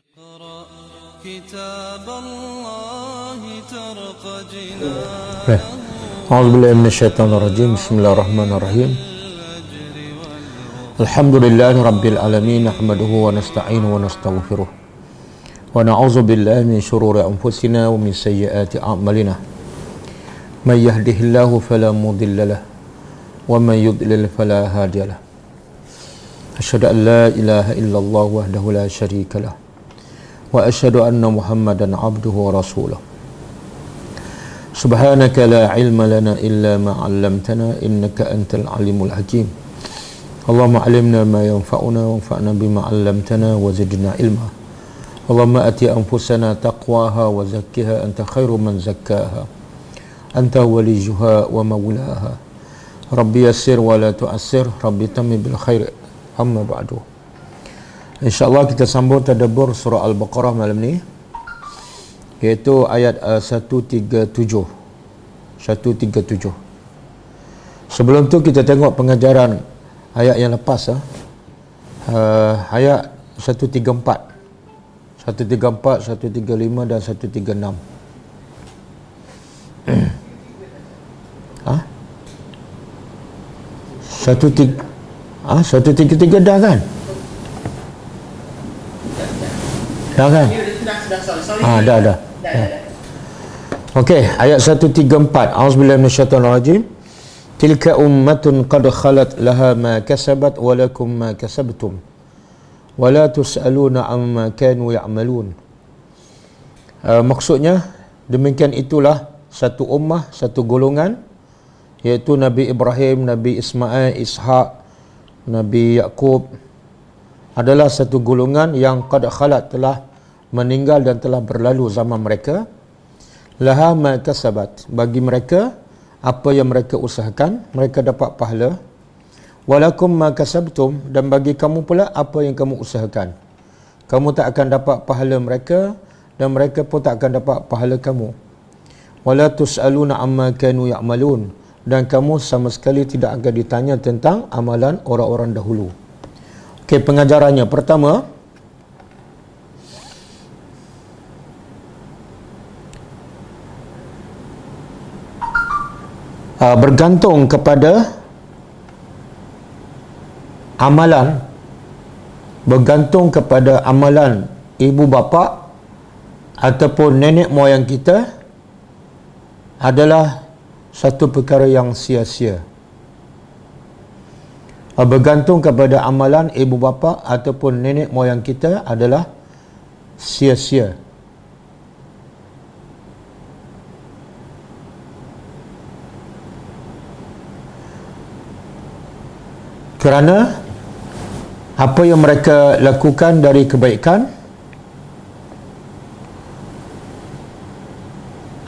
اقرأ كتاب الله ترق جنانه أعوذ بالله من الشيطان الرجيم. بسم الله الرحمن الرحيم. الحمد لله رب العالمين، نحمده ونستعينه ونستغفره ونعوذ بالله من شرور أنفسنا ومن سيئات أعمالنا. من يهده الله فلا مضل له ومن يضلل فلا هادي له. أشهد أن لا إله إلا الله وحده لا شريك له وأشهد أن محمدا عبده ورسوله. سبحانك لا علم لنا إلا ما علمتنا إنك أنت العليم الحكيم. اللهم علمنا ما ينفعنا وانفعنا بما علمتنا وزدنا علما. اللهم آت أنفسنا تقواها وزكها أنت خير من زكاها أنت وليها ومولاها. ربي يسر ولا تعسر، ربي تمم بالخير. Amma ba'du. InsyaAllah kita sambung tadabbur surah Al-Baqarah malam ni, iaitu ayat 137. Sebelum tu kita tengok pengajaran ayat yang lepas, ayat 134, 135 dan 136. 133 dah kan? Dah kan? Dah. Okey, ayat 134. A'udzubillahi minasyaitonir rajim. Tilka ummatun qad khalat laha ma kasabat wa lakum ma kasabtum wa la tus'aluna amma kanu ya'malun. Maksudnya demikian itulah satu ummah, satu golongan, iaitu Nabi Ibrahim, Nabi Ismail, Ishaq, Nabi Yaqub adalah satu golongan yang qad khalat, telah meninggal dan telah berlalu zaman mereka. Laha ma kasabat, bagi mereka apa yang mereka usahakan, mereka dapat pahala. Walakum ma kasabtum, dan bagi kamu pula apa yang kamu usahakan, kamu tak akan dapat pahala mereka dan mereka pun tak akan dapat pahala kamu. Wala tus'aluna amma kanu ya'malun, dan kamu sama sekali tidak akan ditanya tentang amalan orang-orang dahulu. Okey, pengajarannya pertama, bergantung kepada amalan, bergantung kepada amalan ibu bapa ataupun nenek moyang kita adalah satu perkara yang sia-sia. Bergantung kepada amalan ibu bapa ataupun nenek moyang kita adalah sia-sia. Kerana apa yang mereka lakukan dari kebaikan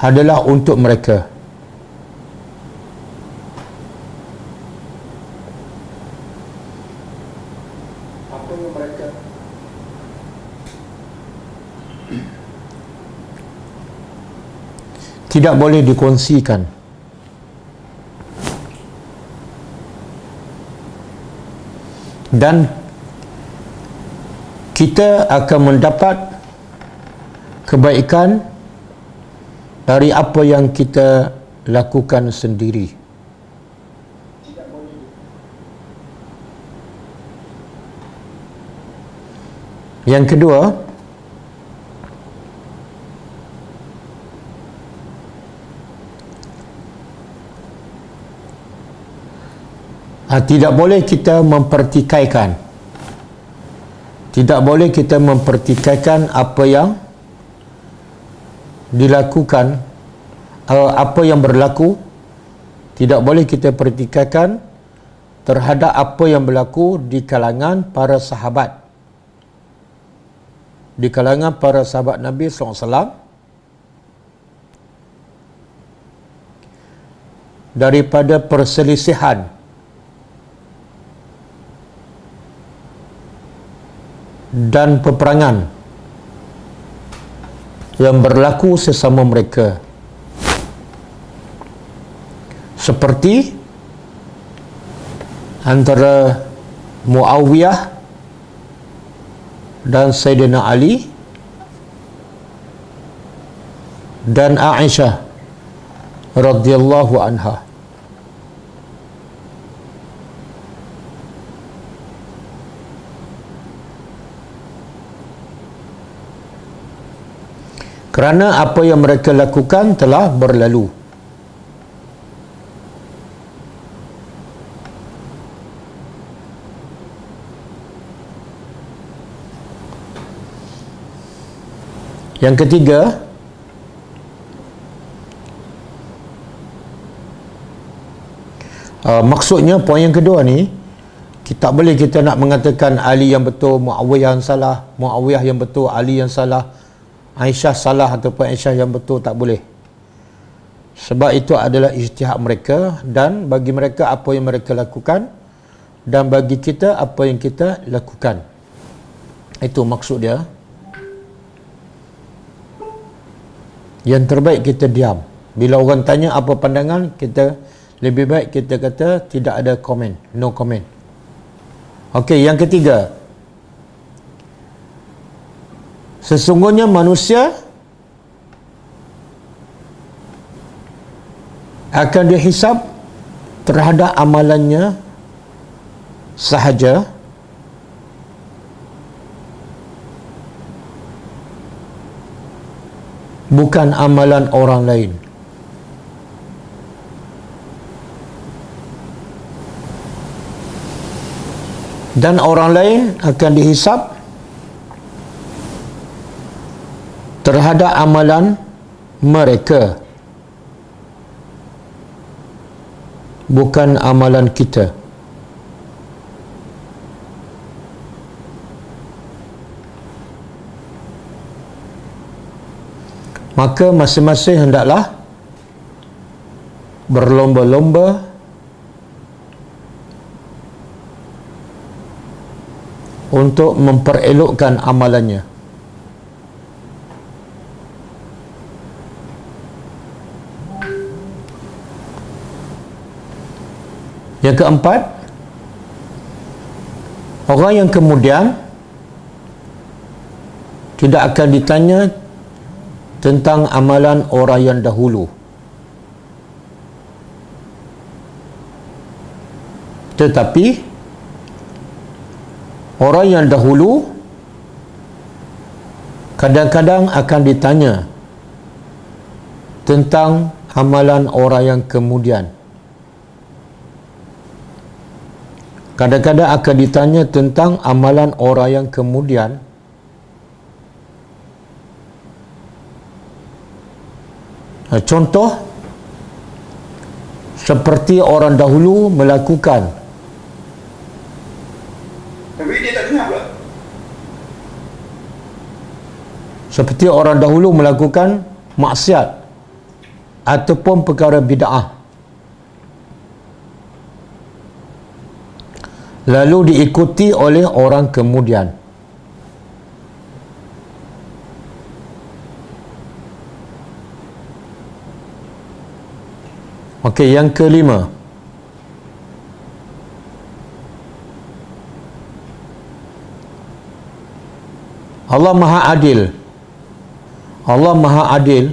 adalah untuk mereka. Tidak boleh dikongsikan. Dan kita akan mendapat kebaikan dari apa yang kita lakukan sendiri. Yang kedua, tidak boleh kita mempertikaikan. Tidak boleh kita mempertikaikan apa yang dilakukan, apa yang berlaku. Tidak boleh kita pertikaikan terhadap apa yang berlaku di kalangan para sahabat. Di kalangan para sahabat Nabi SAW, daripada perselisihan dan peperangan yang berlaku sesama mereka, seperti antara Muawiyah dan Sayyidina Ali dan Aisyah radhiyallahu anha. Kerana apa yang mereka lakukan telah berlalu. Yang ketiga, maksudnya poin yang kedua ni, tak boleh kita nak mengatakan Ali yang betul, Muawiyah yang salah, Muawiyah yang betul, Ali yang salah, Aisyah salah ataupun Aisyah yang betul, tak boleh. Sebab itu adalah ijtihad mereka, dan bagi mereka apa yang mereka lakukan, dan bagi kita apa yang kita lakukan. Itu maksud dia. Yang terbaik kita diam. Bila orang tanya apa pandangan, kita lebih baik kita kata tidak ada komen, no comment. Okey, yang ketiga, sesungguhnya manusia akan dihisab terhadap amalannya sahaja, bukan amalan orang lain. Dan orang lain akan dihisab terhadap amalan mereka, bukan amalan kita. Maka masing-masing hendaklah berlomba-lomba untuk memperelokkan amalannya. Yang keempat, orang yang kemudian tidak akan ditanya tentang amalan orang yang dahulu, tetapi orang yang dahulu kadang-kadang akan ditanya tentang amalan orang yang kemudian. Kadang-kadang akan ditanya tentang amalan orang yang kemudian. Contoh, seperti orang dahulu melakukan. Tapi dia tak dengar pula. Seperti orang dahulu melakukan maksiat ataupun perkara bid'ah, lalu diikuti oleh orang kemudian. Okey, yang kelima, Allah Maha Adil. Allah Maha Adil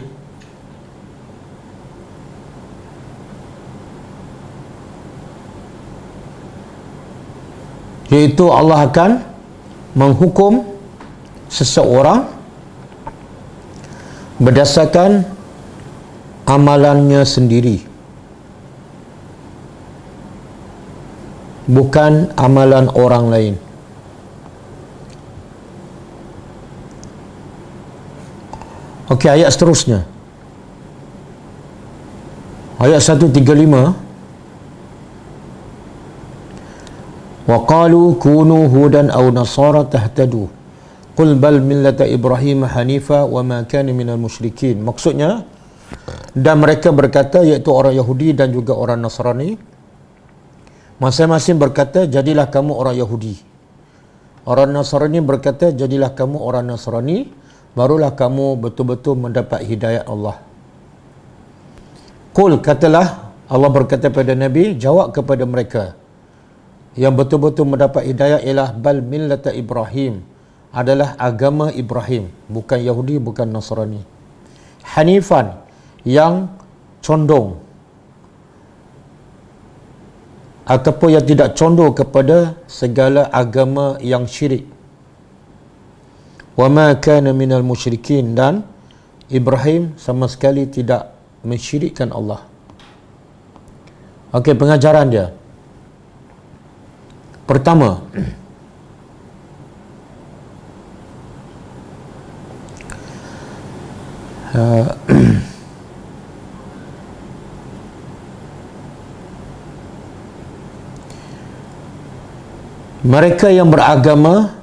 iaitu Allah akan menghukum seseorang berdasarkan amalannya sendiri, bukan amalan orang lain. Okey, ayat seterusnya. Ayat 135. Wa qalu kunu hudan aw nasara tahtadu. Qul bal millata Ibrahim hanifa wa ma kana minal musyrikin. Maksudnya, dan mereka berkata, iaitu orang Yahudi dan juga orang Nasrani, masing-masing berkata, jadilah kamu orang Yahudi. Orang Nasrani berkata, jadilah kamu orang Nasrani, barulah kamu betul-betul mendapat hidayat Allah. Qul, katalah, Allah berkata pada Nabi, jawab kepada mereka, yang betul-betul mendapat hidayat ialah bal millata Ibrahim, adalah agama Ibrahim, bukan Yahudi, bukan Nasrani. hanifan, yang condong ataupun yang tidak condong kepada segala agama yang syirik. Wa ma kana minal musyrikin, dan Ibrahim sama sekali tidak mensyirikkan Allah. Okey, pengajaran dia. Pertama, mereka yang beragama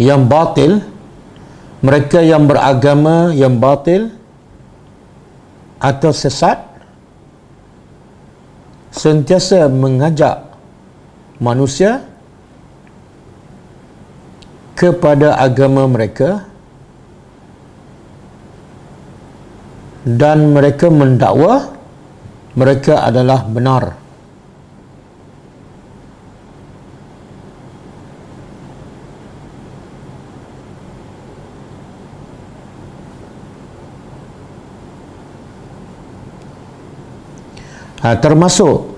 yang batil, mereka yang beragama yang batil atau sesat sentiasa mengajak manusia kepada agama mereka, dan mereka mendakwa mereka adalah benar. Termasuk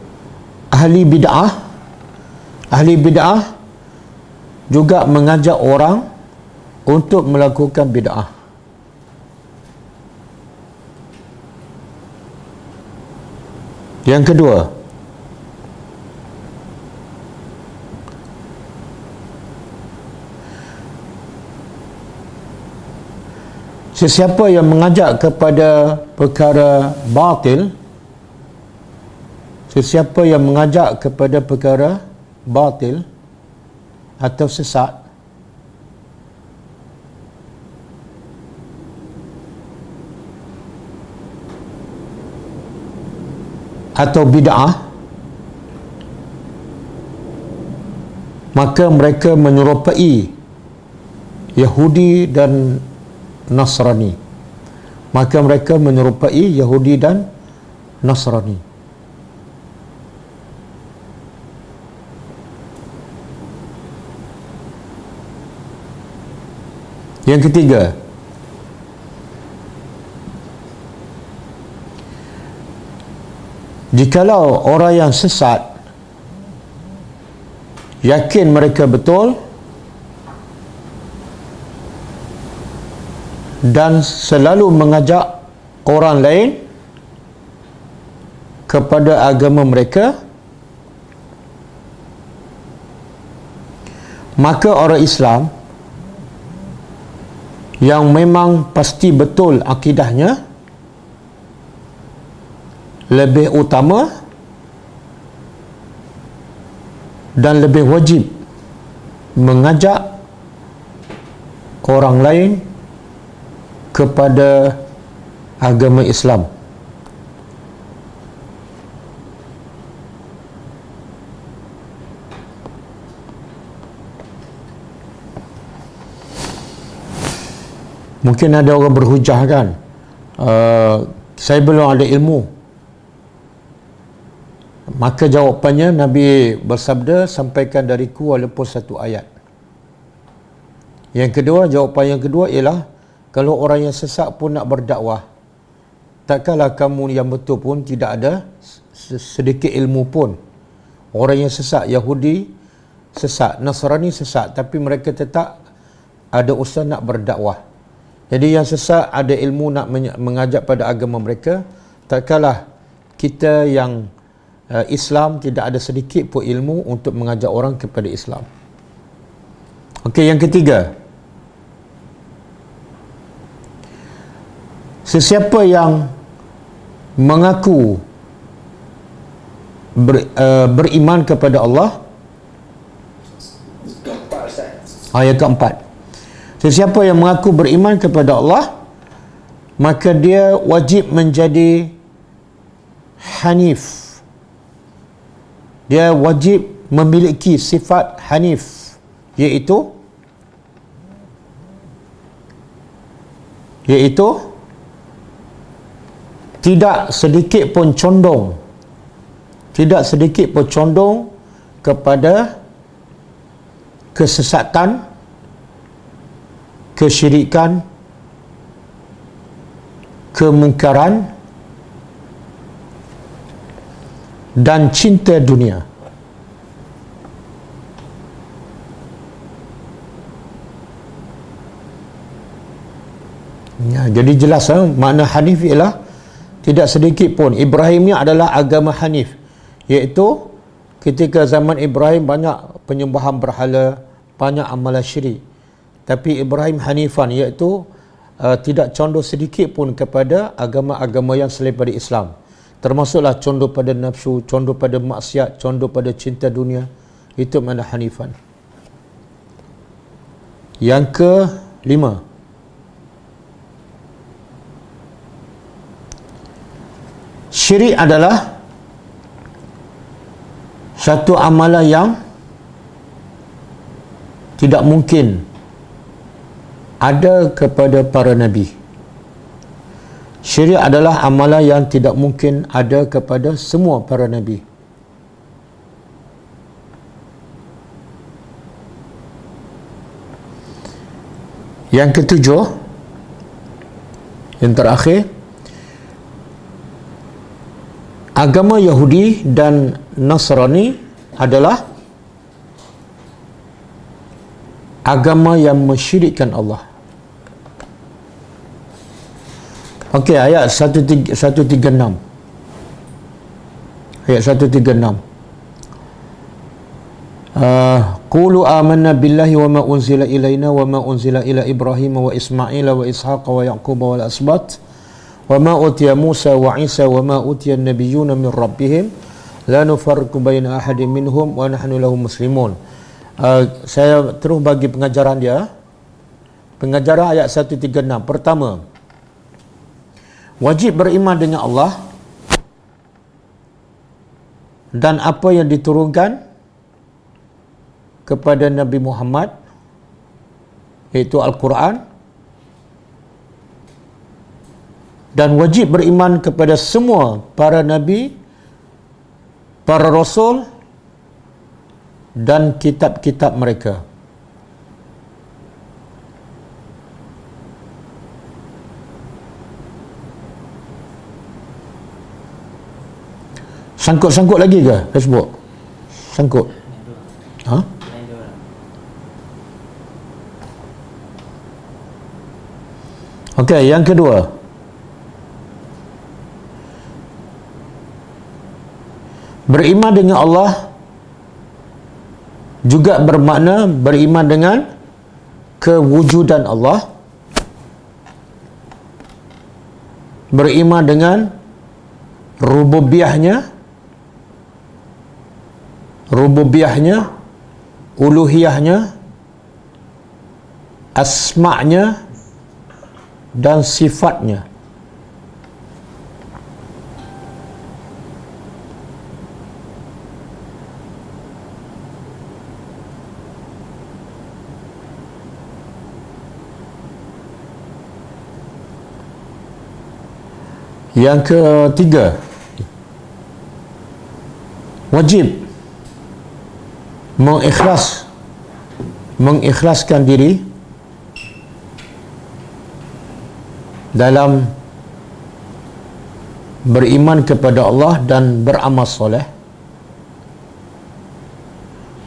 ahli bid'ah juga mengajak orang untuk melakukan bid'ah. Yang kedua, sesiapa yang mengajak kepada perkara batil, sesiapa yang mengajak kepada perkara batil atau sesat, atau bid'ah, maka mereka menyerupai Yahudi dan Nasrani. Maka mereka menyerupai Yahudi dan Nasrani. Yang ketiga, jikalau orang yang sesat yakin mereka betul dan selalu mengajak orang lain kepada agama mereka, maka orang Islam yang memang pasti betul akidahnya lebih utama dan lebih wajib mengajak orang lain kepada agama Islam. Mungkin ada orang berhujah kan, saya belum ada ilmu. Maka jawapannya Nabi bersabda, sampaikan dariku walaupun satu ayat. Yang kedua, jawapan yang kedua ialah, kalau orang yang sesat pun nak berdakwah, takkanlah kamu yang betul pun tidak ada sedikit ilmu pun. Orang yang sesat, Yahudi sesat, Nasrani sesat, tapi mereka tetap ada usaha nak berdakwah. Jadi yang sesat ada ilmu nak mengajak pada agama mereka, takkanlah kita yang Islam tidak ada sedikit pun ilmu untuk mengajak orang kepada Islam. Okey, yang ketiga, sesiapa yang mengaku beriman kepada Allah, ayat keempat, sesiapa yang mengaku beriman kepada Allah, maka dia wajib menjadi hanif. Dia wajib memiliki sifat hanif, iaitu tidak sedikit pun condong kepada kesesatan, kesyirikan kemungkaran dan cinta dunia. Ya, jadi jelas makna Hanif ialah tidak sedikit pun. Ibrahim ni adalah agama Hanif, iaitu ketika zaman Ibrahim banyak penyembahan berhala, banyak amalan syirik. Tapi Ibrahim Hanifan, iaitu tidak condong sedikit pun kepada agama-agama yang selain pada Islam. Termasuklah condong pada nafsu, condong pada maksiat, condong pada cinta dunia. Itu makna Hanifan. Yang kelima, syirik adalah satu amalan yang tidak mungkin ada kepada para nabi. Syirik adalah amalan yang tidak mungkin ada kepada semua para nabi. Yang ketujuh, yang terakhir, agama Yahudi dan Nasrani adalah agama yang mensyirikkan Allah. Okey, ayat 136. Ayat 136. Qulu amanna billahi wa ma unzila ilaina wa ma unzila ila Ibrahim wa Ismail wa Ishaq wa Yaqub wal asbat wa ma utiya Musa wa Isa wa ma utiya an-nabiyyuna min rabbihim la nufarriqu baina ahadin minhum wa nahnu lahu muslimun. Saya terus bagi pengajaran dia. Pengajaran ayat 136. Pertama, wajib beriman dengan Allah dan apa yang diturunkan kepada Nabi Muhammad, iaitu Al-Quran, dan wajib beriman kepada semua para nabi, para rasul dan kitab-kitab mereka. Sangkut-sangkut lagi ke Facebook? Sangkut? Ha? Okey, yang kedua, beriman dengan Allah juga bermakna beriman dengan kewujudan Allah, beriman dengan rububiyahnya, uluhiyahnya, asma'nya dan sifatnya. Yang ketiga, wajib mengikhlaskan diri dalam beriman kepada Allah dan beramal soleh.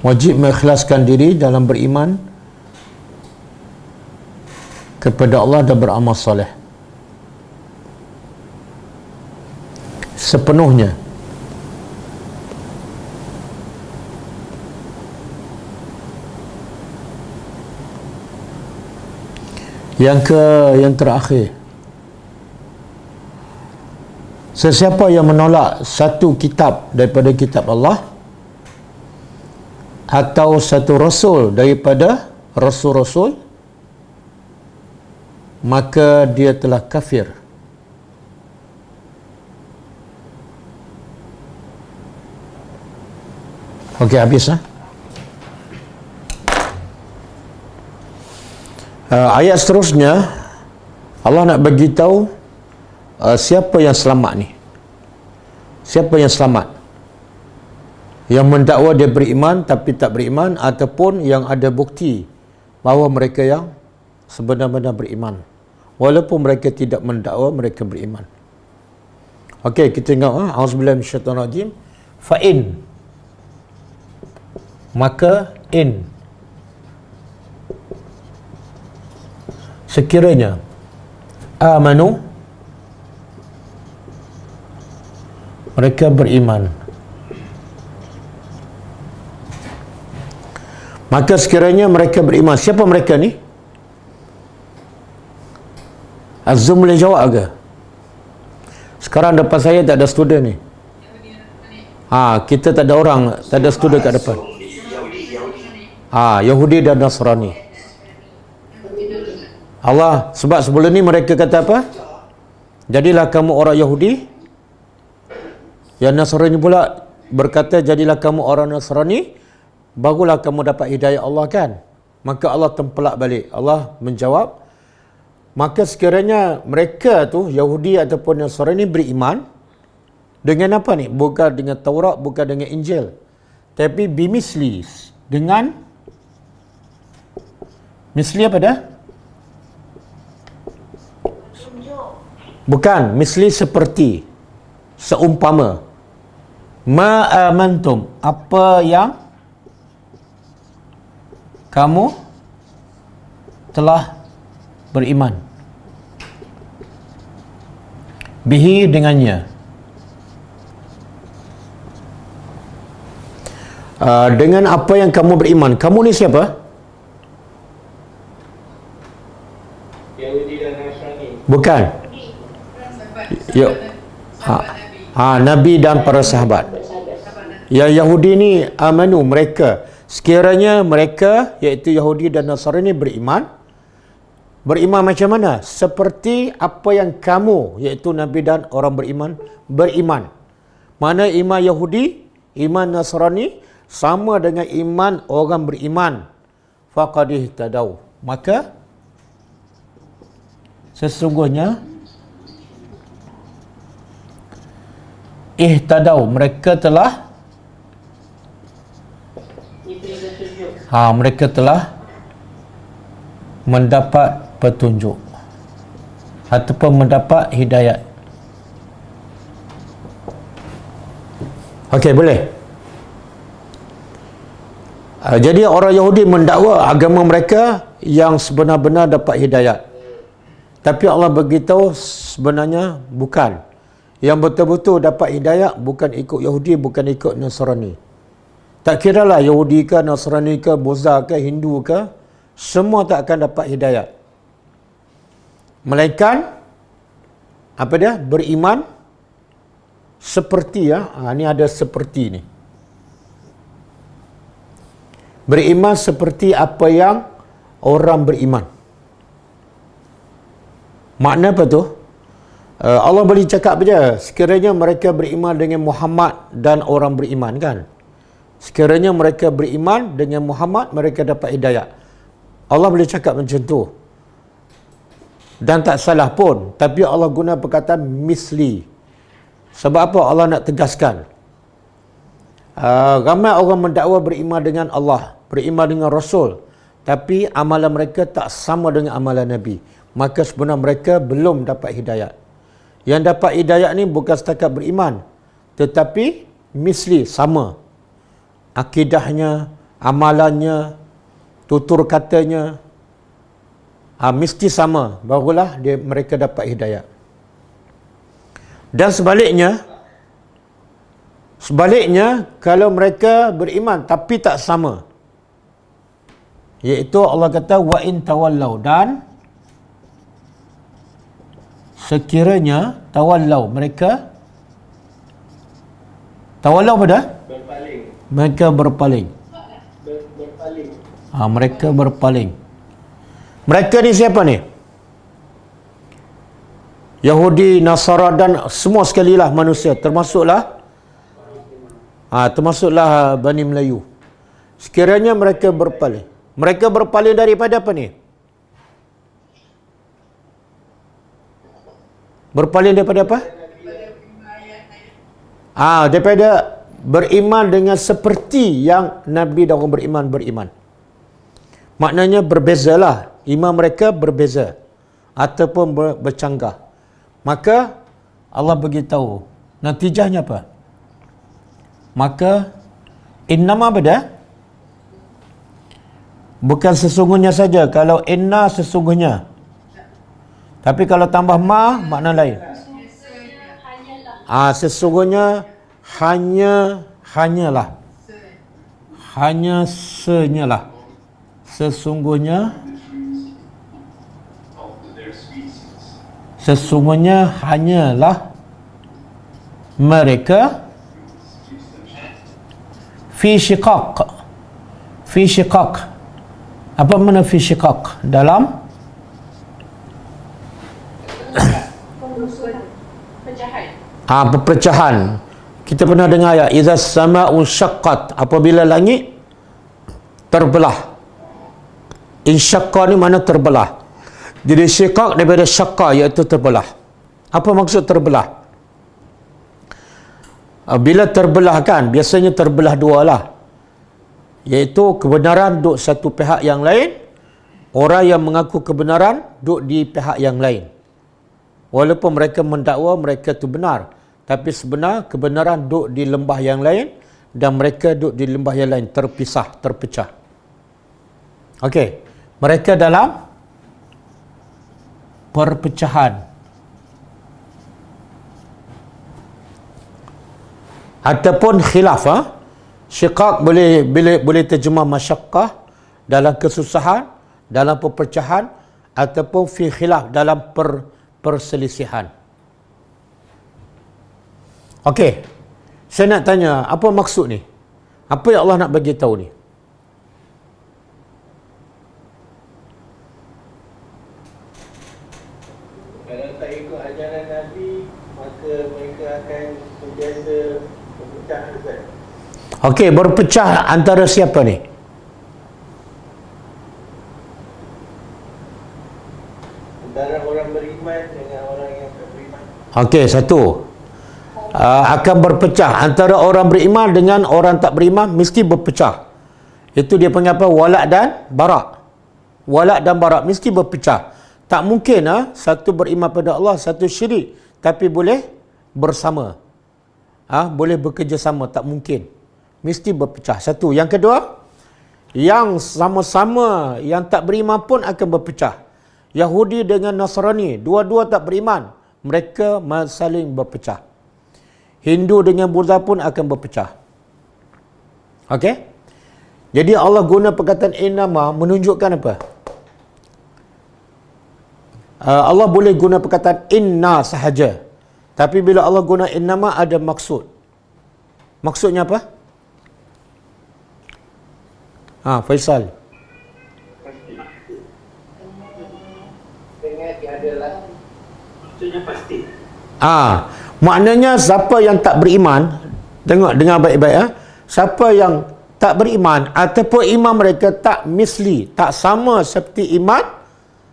Wajib mengikhlaskan diri dalam beriman kepada Allah dan beramal soleh sepenuhnya. Yang terakhir, sesiapa yang menolak satu kitab daripada kitab Allah atau satu rasul daripada rasul-rasul, maka dia telah kafir. Okey, habis ayat seterusnya Allah nak bagi tahu siapa yang selamat ni. Siapa yang selamat? Yang mendakwa dia beriman tapi tak beriman, ataupun yang ada bukti bahawa mereka yang sebenar-benar beriman. walaupun mereka tidak mendakwa mereka beriman. Okey, kita tengok auzubillahi minasyaitonir rajim. Fa in, maka in, sekiranya amanu, mereka beriman, maka sekiranya mereka beriman. Siapa mereka ni? Azum boleh jawab ke? Sekarang depan saya tak ada student ni. Kita tak ada orang, tak ada student kat depan. Yahudi dan Nasrani. Allah, sebab sebelum ni mereka kata apa? Jadilah kamu orang Yahudi. Yang Nasrani pula berkata, jadilah kamu orang Nasrani, barulah kamu dapat hidayah Allah kan? Maka Allah tempelak balik. Allah menjawab, maka sekiranya mereka tu Yahudi ataupun Nasrani beriman dengan apa ni? Bukan dengan Taurat, bukan dengan Injil, tapi bimisli, dengan misli apa dah? Bukan, misli seperti, seumpama. Ma amantum, apa yang kamu telah beriman bihi, dengannya. Dengan apa yang kamu beriman. Kamu ni siapa? Yahudi dan Nasrani. Bukan. Ya. Nabi dan para sahabat. Ya, Yahudi ni amanu, mereka. Sekiranya mereka, iaitu Yahudi dan Nasrani beriman. Beriman macam mana? Seperti apa yang kamu, iaitu Nabi dan orang beriman. Mana iman Yahudi, iman Nasrani sama dengan iman orang beriman. Faqad ihtadaw, maka sesungguhnya ihtadaw, mereka telah mereka telah mendapat petunjuk ataupun mendapat hidayat. Okey, boleh. Jadi orang Yahudi mendakwa agama mereka yang sebenar-benar dapat hidayat. Tapi Allah beritahu sebenarnya bukan. Yang betul-betul dapat hidayat bukan ikut Yahudi, bukan ikut Nasrani. Tak kiralah Yahudi ke, Nasrani ke, Buddha ke, Hindu ke, semua tak akan dapat hidayat. Melainkan apa dia? Beriman seperti ni ada seperti ni. Beriman seperti apa yang orang beriman. Makna apa tu? Allah boleh cakap saja, sekiranya mereka beriman dengan Muhammad dan orang beriman kan? Sekiranya mereka beriman dengan Muhammad, mereka dapat hidayat. Allah boleh cakap macam tu. Dan tak salah pun. Tapi Allah guna perkataan misli. Sebab apa Allah nak tegaskan? Ramai orang mendakwa beriman dengan Allah, beriman dengan Rasul, tapi amalan mereka tak sama dengan amalan Nabi. Maka sebenarnya mereka belum dapat hidayat. Yang dapat hidayat ni bukan setakat beriman, tetapi misli, sama. Akidahnya, amalannya, tutur katanya, mesti sama, barulah mereka dapat hidayat. Dan sebaliknya, kalau mereka beriman tapi tak sama, iaitu Allah kata wa in tawallau, dan sekiranya tawallau, mereka tawallau apa dah? Berpaling. Mereka berpaling. Berpaling. Mereka berpaling. Mereka ni siapa ni? Yahudi, Nasara dan semua sekali lah manusia, termasuklah Bani Melayu. Sekiranya mereka berpaling. Mereka berpaling daripada apa ni? Berpaling daripada apa? Daripada beriman dengan seperti yang Nabi dan orang beriman. Maknanya berbezalah. Iman mereka berbeza. ataupun bercanggah. Maka Allah beritahu natijahnya apa? Maka innama beda bukan sesungguhnya saja. Kalau inna sesungguhnya, tapi kalau tambah ma makna lain. Sesungguhnya hanyalah. Hanya senyalah. Sesungguhnya hanyalah mereka fi syiqaq. Apa makna fi syiqaq? Dalam perpecahan. Kita pernah dengar ya, idza sama'u syaqqat, apabila langit terbelah. Insyaqqa ni mana terbelah. Jadi syiqaq daripada syaqqa, iaitu terbelah. Apa maksud terbelah? Bila terbelah kan, biasanya terbelah dua lah. Iaitu kebenaran duduk satu pihak yang lain, orang yang mengaku kebenaran duduk di pihak yang lain. Walaupun mereka mendakwa mereka itu benar, tapi sebenar kebenaran duduk di lembah yang lain dan mereka duduk di lembah yang lain, terpisah, terpecah. Okey, mereka dalam perpecahan ataupun khilaf. Syiqaq boleh terjemah masyaqqah, dalam kesusahan, dalam perpecahan, ataupun fi khilaf, dalam perselisihan. Okey, saya nak tanya, apa maksud ni? Apa yang Allah nak bagi tahu ni? Kalau tak ikut ajaran Nabi, maka mereka akan sentiasa berpecah, Ustaz. Okey, berpecah antara siapa ni? Antara orang beriman dengan orang yang tak beriman. Okey, satu. Akan berpecah antara orang beriman dengan orang tak beriman, mesti berpecah. Itu dia panggil apa? Walak dan barak. Walak dan barak mesti berpecah. Tak mungkin satu beriman pada Allah, satu syirik, tapi boleh bersama. Boleh bekerjasama, tak mungkin. Mesti berpecah. Satu. Yang kedua, yang sama-sama yang tak beriman pun akan berpecah. Yahudi dengan Nasrani, dua-dua tak beriman, mereka saling berpecah. Hindu dengan Buddha pun akan berpecah. Okey? Jadi Allah guna perkataan innama menunjukkan apa? Allah boleh guna perkataan inna sahaja. Tapi bila Allah guna innama ada maksud. Maksudnya apa? Faisal. Dengan adalah maksudnya pasti. Maknanya siapa yang tak beriman, tengok dengar baik-baik siapa yang tak beriman ataupun iman mereka tak misli, tak sama seperti iman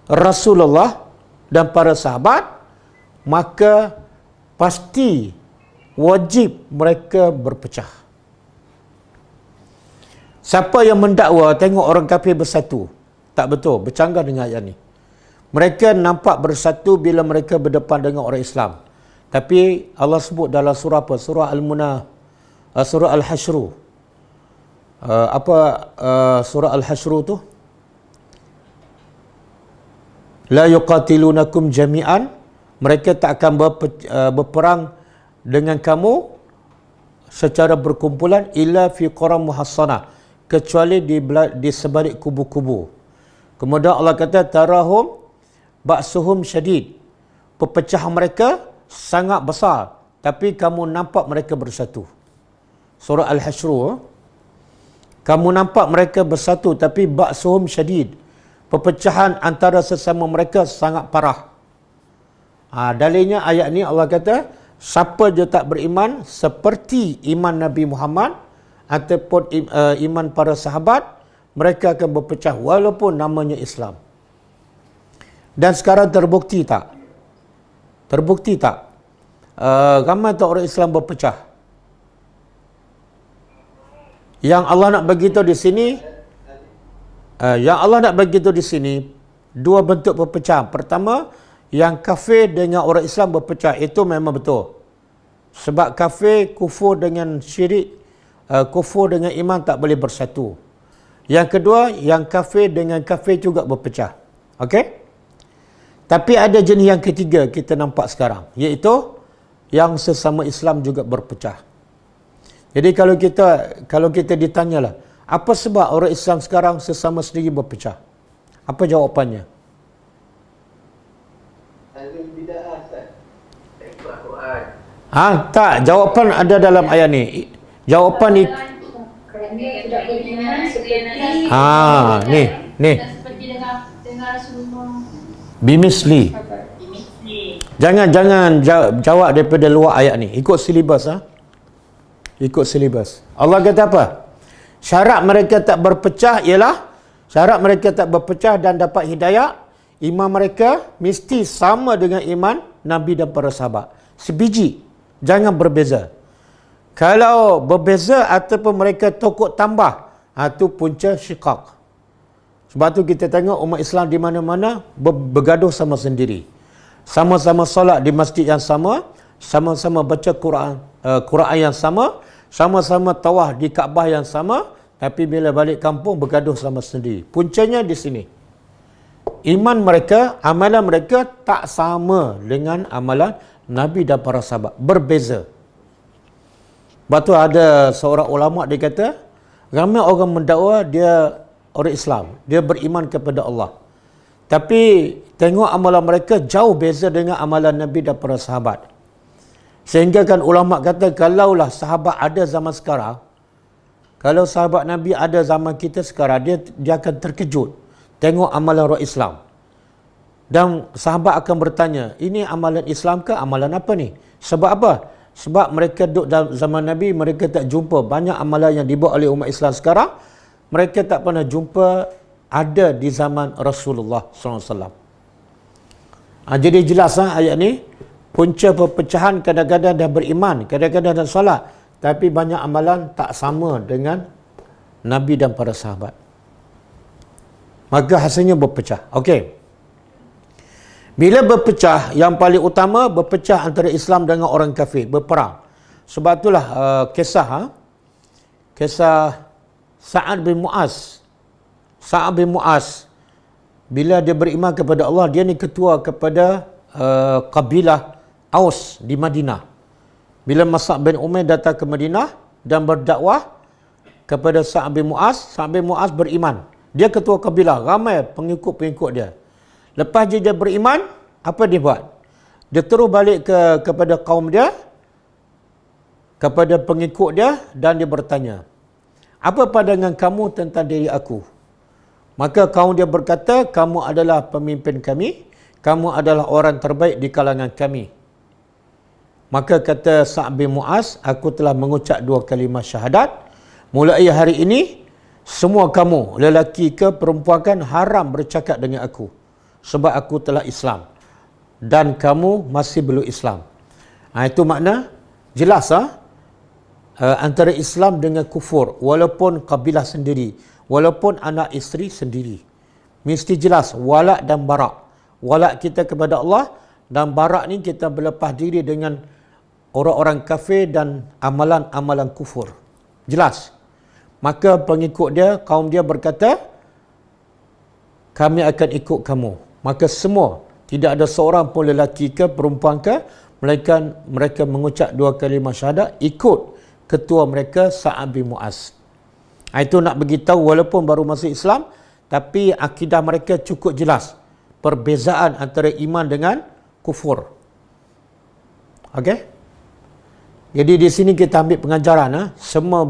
Rasulullah dan para sahabat, maka pasti wajib mereka berpecah. Siapa yang mendakwa tengok orang kafir bersatu, tak betul, bercanggah dengan ayat ni. Mereka nampak bersatu bila mereka berdepan dengan orang Islam. Tapi Allah sebut dalam surah apa? Surah Surah Al-Hasyru. Surah Al-Hasyru tu? La yuqatilunakum jami'an. Mereka tak akan berperang dengan kamu secara berkumpulan illa fi quram muhassana, kecuali di sebalik kubu-kubu. Kemudian Allah kata tarahum ba'suhum syadid. Perpecahan mereka sangat besar, tapi kamu nampak mereka bersatu. Surah Al-Hasyru. Kamu nampak mereka bersatu, tapi ba'suhum syadid. Perpecahan antara sesama mereka sangat parah. Dalilnya ayat ni Allah kata, siapa je tak beriman seperti iman Nabi Muhammad ataupun iman para sahabat, mereka akan berpecah walaupun namanya Islam. Dan sekarang terbukti tak? Terbukti tak? Ramai tak orang Islam berpecah? Yang Allah nak bagi tahu di sini, Dua bentuk perpecahan. Pertama, yang kafir dengan orang Islam berpecah. Itu memang betul. Sebab kafir, kufur dengan syirik, kufur dengan iman tak boleh bersatu. Yang kedua, yang kafir dengan kafir juga berpecah. Okey? Tapi ada jenis yang ketiga kita nampak sekarang, iaitu yang sesama Islam juga berpecah. Jadi kalau kita ditanyalah, apa sebab orang Islam sekarang sesama sendiri berpecah? Apa jawapannya? Ahlul bid'ah Ustaz. Tak ikut Al-Quran. Tak, jawapan ada dalam ayat ni. Jawapan ni Kerana tidak beriman seperti ni. seperti dengan Rasulullah. Bimisli. Jangan jawab daripada luar ayat ni. Ikut silibus Ikut silibus. Allah kata apa? Syarat mereka tak berpecah ialah syarat mereka tak berpecah dan dapat hidayah, iman mereka mesti sama dengan iman Nabi dan para sahabat. Sebiji. Jangan berbeza. Kalau berbeza ataupun mereka tokok tambah, itu punca syiqaq. Sebab tu kita tengok umat Islam di mana-mana bergaduh sama sendiri. Sama-sama solat di masjid yang sama, sama-sama baca Quran yang sama, sama-sama tawaf di Kaabah yang sama, tapi bila balik kampung bergaduh sama sendiri. Puncanya di sini. Iman mereka, amalan mereka tak sama dengan amalan Nabi dan para sahabat. Berbeza. Sebab tu ada seorang ulama' dia kata, ramai orang mendakwa dia orang Islam. Dia beriman kepada Allah. Tapi tengok amalan mereka jauh beza dengan amalan Nabi dan para sahabat. Sehingga kan ulama' kata, kalaulah sahabat ada zaman sekarang, kalau sahabat Nabi ada zaman kita sekarang, dia akan terkejut tengok amalan orang Islam. Dan sahabat akan bertanya, ini amalan Islam ke amalan apa ni? Sebab apa? Sebab mereka duduk dalam zaman Nabi, mereka tak jumpa banyak amalan yang dibuat oleh umat Islam sekarang. Mereka tak pernah jumpa ada di zaman Rasulullah SAW. Jadi jelas ayat ni, punca perpecahan kadang-kadang dah beriman, kadang-kadang dah solat, tapi banyak amalan tak sama dengan Nabi dan para sahabat. Maka hasilnya berpecah. Okey. Bila berpecah, yang paling utama berpecah antara Islam dengan orang kafir, berperang. Sebab itulah kisah Sa'ad bin Mu'az. Sa'ad bin Mu'az, bila dia beriman kepada Allah, dia ni ketua kepada kabilah Aus di Madinah. Bila Mus'ab bin Umair datang ke Madinah dan berdakwah kepada Sa'ad bin Mu'az beriman. Dia ketua kabilah, ramai pengikut-pengikut dia. Lepas dia beriman, apa dia buat? Dia terus balik kepada kaum dia, kepada pengikut dia, dan dia bertanya, apa pandangan kamu tentang diri aku? Maka kaum dia berkata, kamu adalah pemimpin kami, kamu adalah orang terbaik di kalangan kami. Maka kata Sa'ad bin Mu'az, aku telah mengucap 2 kalimah syahadat. Mulai hari ini, semua kamu, lelaki ke perempuan kan, haram bercakap dengan aku. Sebab aku telah Islam. Dan kamu masih belum Islam. Itu makna, jelas antara Islam dengan kufur, walaupun kabilah sendiri, walaupun anak isteri sendiri. Mesti jelas, walak dan barak. Walak kita kepada Allah, dan barak ni kita berlepas diri dengan orang-orang kafir dan amalan-amalan kufur. Jelas. Maka pengikut dia, kaum dia berkata, kami akan ikut kamu. Maka semua, tidak ada seorang pun lelaki ke perempuan ke, melainkan mereka mengucap 2 kalimah syahadat, ikut ketua mereka Sa'ad bin Mu'az. Itu nak beritahu walaupun baru masuk Islam, tapi akidah mereka cukup jelas. Perbezaan antara iman dengan kufur. Okey? Jadi di sini kita ambil pengajaran, semua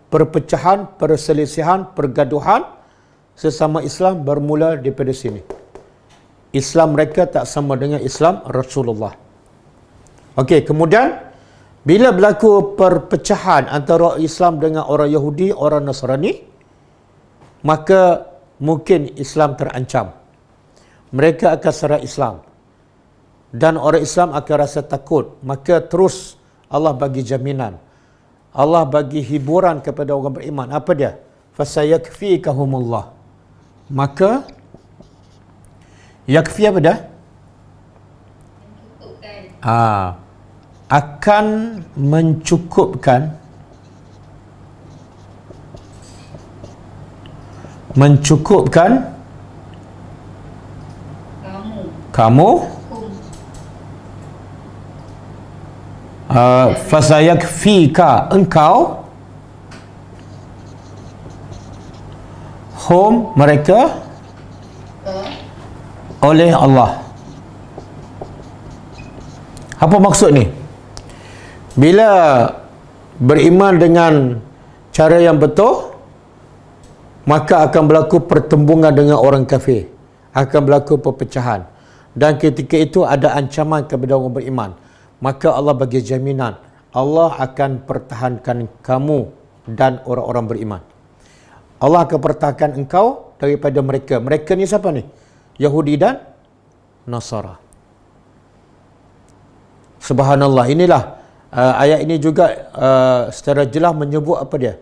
perpecahan, perselisihan, pergaduhan sesama Islam bermula daripada sini. Islam mereka tak sama dengan Islam Rasulullah. Okey, kemudian bila berlaku perpecahan antara Islam dengan orang Yahudi, orang Nasrani, maka mungkin Islam terancam. Mereka akan serah Islam. Dan orang Islam akan rasa takut. Maka terus Allah bagi jaminan. Allah bagi hiburan kepada orang beriman. Apa dia? Fasayakfikahumullah. Maka Yakfi apa dah? Akan mencukupkan kamu fasayakfika engkau hum mereka oleh Allah. Apa maksud ni? Bila beriman dengan cara yang betul, maka akan berlaku pertembungan dengan orang kafir, akan berlaku perpecahan, dan ketika itu ada ancaman kepada orang beriman, maka Allah bagi jaminan Allah akan pertahankan kamu dan orang-orang beriman. Allah akan pertahankan engkau daripada mereka. Mereka ni siapa ni? Yahudi dan Nasara. Subhanallah. Inilah ayat ini juga secara jelas menyebut apa dia?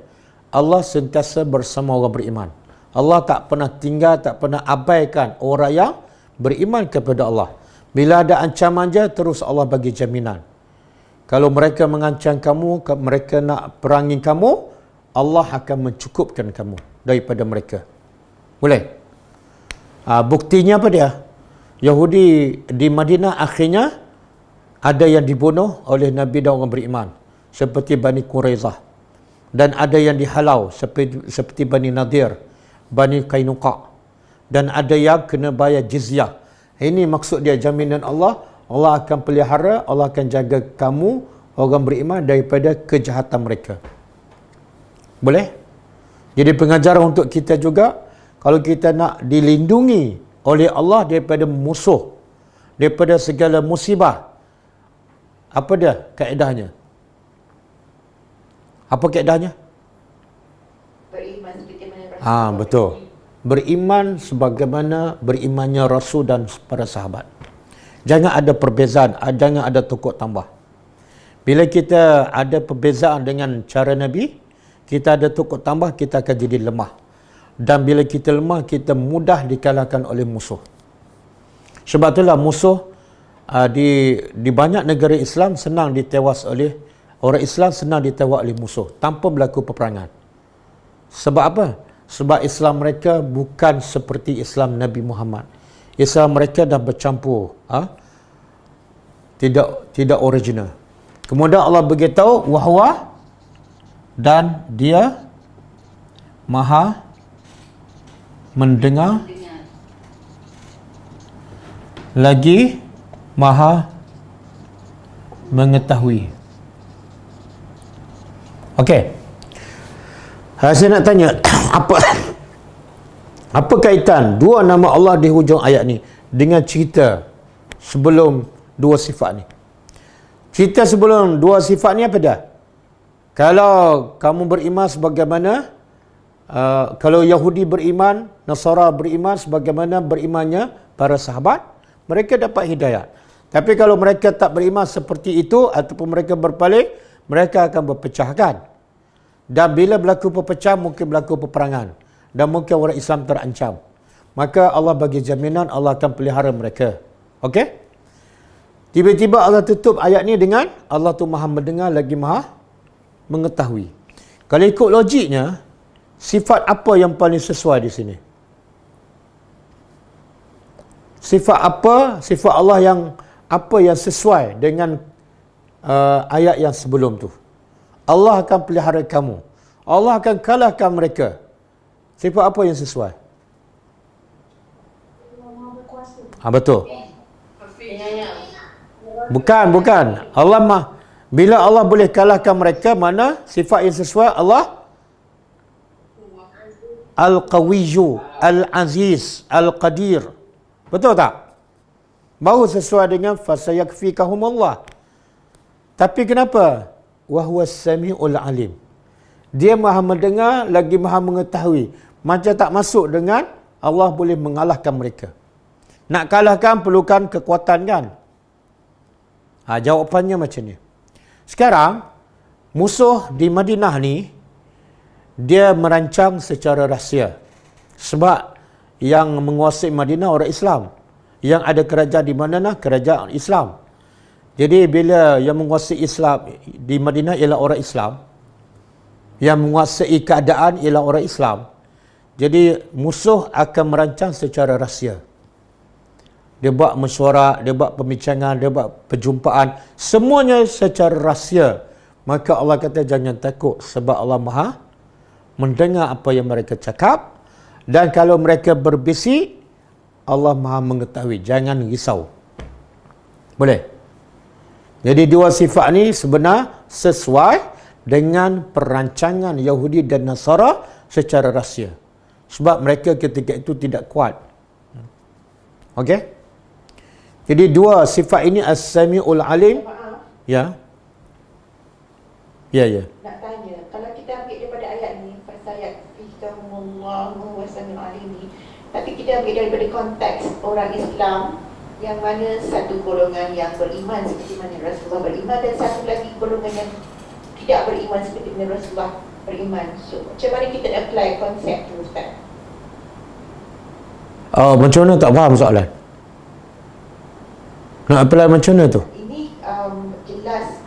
Allah sentiasa bersama orang beriman. Allah tak pernah tinggal, tak pernah abaikan orang yang beriman kepada Allah. Bila ada ancaman je, terus Allah bagi jaminan. Kalau mereka mengancam kamu, mereka nak perangi kamu, Allah akan mencukupkan kamu daripada mereka. Boleh? Buktinya apa dia? Yahudi di Madinah akhirnya ada yang dibunuh oleh Nabi dan orang beriman, seperti Bani Quraizah, dan ada yang dihalau seperti Bani Nadir, Bani Qainuqa, dan ada yang kena bayar jizyah. Ini maksud dia jaminan Allah. Allah akan pelihara, Allah akan jaga kamu orang beriman daripada kejahatan mereka. Boleh? Jadi pengajaran untuk kita juga, kalau kita nak dilindungi oleh Allah daripada musuh, daripada segala musibah, apa dia kaedahnya? Apa kaedahnya? Beriman seperti mana Rasul. Betul. Beriman sebagaimana berimannya Rasul dan para sahabat. Jangan ada perbezaan, jangan ada tukar tambah. Bila kita ada perbezaan dengan cara Nabi, kita ada tukar tambah, kita akan jadi lemah. Dan bila kita lemah, kita mudah dikalahkan oleh musuh. Sebab itulah musuh di banyak negara Islam senang ditewas oleh orang Islam, senang ditewas oleh musuh tanpa berlaku peperangan. Sebab apa? Sebab Islam mereka bukan seperti Islam Nabi Muhammad. Islam mereka dah bercampur, tidak original. Kemudian Allah beritahu wahwa, dan dia maha mendengar lagi maha mengetahui. Okey. Saya nak tanya, apa kaitan dua nama Allah di hujung ayat ni dengan cerita sebelum dua sifat ni? Cerita sebelum dua sifat ni apa dia? Kalau kamu beriman sebagaimana kalau Yahudi beriman, Nasara beriman sebagaimana berimannya para sahabat, mereka dapat hidayah. Tapi kalau mereka tak beriman seperti itu ataupun mereka berpaling, mereka akan berpecahkan. Dan bila berlaku perpecahan, mungkin berlaku peperangan. Dan mungkin orang Islam terancam. Maka Allah bagi jaminan Allah akan pelihara mereka. Okey? Tiba-tiba Allah tutup ayat ni dengan Allah tu maha mendengar lagi maha mengetahui. Kalau ikut logiknya, sifat apa yang paling sesuai di sini? Sifat apa? Sifat Allah yang apa yang sesuai dengan ayat yang sebelum tu? Allah akan pelihara kamu. Allah akan kalahkan mereka. Sifat apa yang sesuai? Betul. Bukan. Allah bila Allah boleh kalahkan mereka, mana sifat yang sesuai? Allah Al-Qawiyyu, Al-Aziz, Al-Qadir. Betul tak? Baru sesuai dengan fasayakfikahumullah. Tapi kenapa? Wahuwa sami'ul alim. Dia maha mendengar lagi maha mengetahui. Macam tak masuk dengan Allah boleh mengalahkan mereka. Nak kalahkan perlukan kekuatan kan? Jawapannya macam ni. Sekarang musuh di Madinah ni dia merancang secara rahsia. Sebab yang menguasai Madinah orang Islam. yang ada kerajaan di mana nah? Kerajaan Islam. Jadi bila yang menguasai Islam di Madinah ialah orang Islam, yang menguasai keadaan ialah orang Islam. Jadi musuh akan merancang secara rahsia. Dia buat mesyuarat, dia buat pembincangan, dia buat perjumpaan, semuanya secara rahsia. Maka Allah kata jangan takut sebab Allah Maha mendengar apa yang mereka cakap, dan kalau mereka berbisik Allah Maha mengetahui. Jangan risau. Boleh? Jadi dua sifat ni sebenar sesuai dengan perancangan Yahudi dan Nasara secara rahsia. Sebab mereka ketika itu tidak kuat. Okey? Jadi dua sifat ini As-Sami'ul Alim. Maaf, Ya. Ya, ya. nak tanya, kalau kita ambil daripada ayat ni, fasayat fikamullahu wa sami'ul alim ni, tapi kita ambil daripada konteks orang Islam yang mana satu golongan yang beriman seperti mana Rasulullah beriman, dan satu lagi golongan yang tidak beriman seperti mana Rasulullah beriman. So, macam mana kita apply konsep tu, Ustaz? Macam mana tak faham soalan? Nak apply macam mana tu? Ini jelas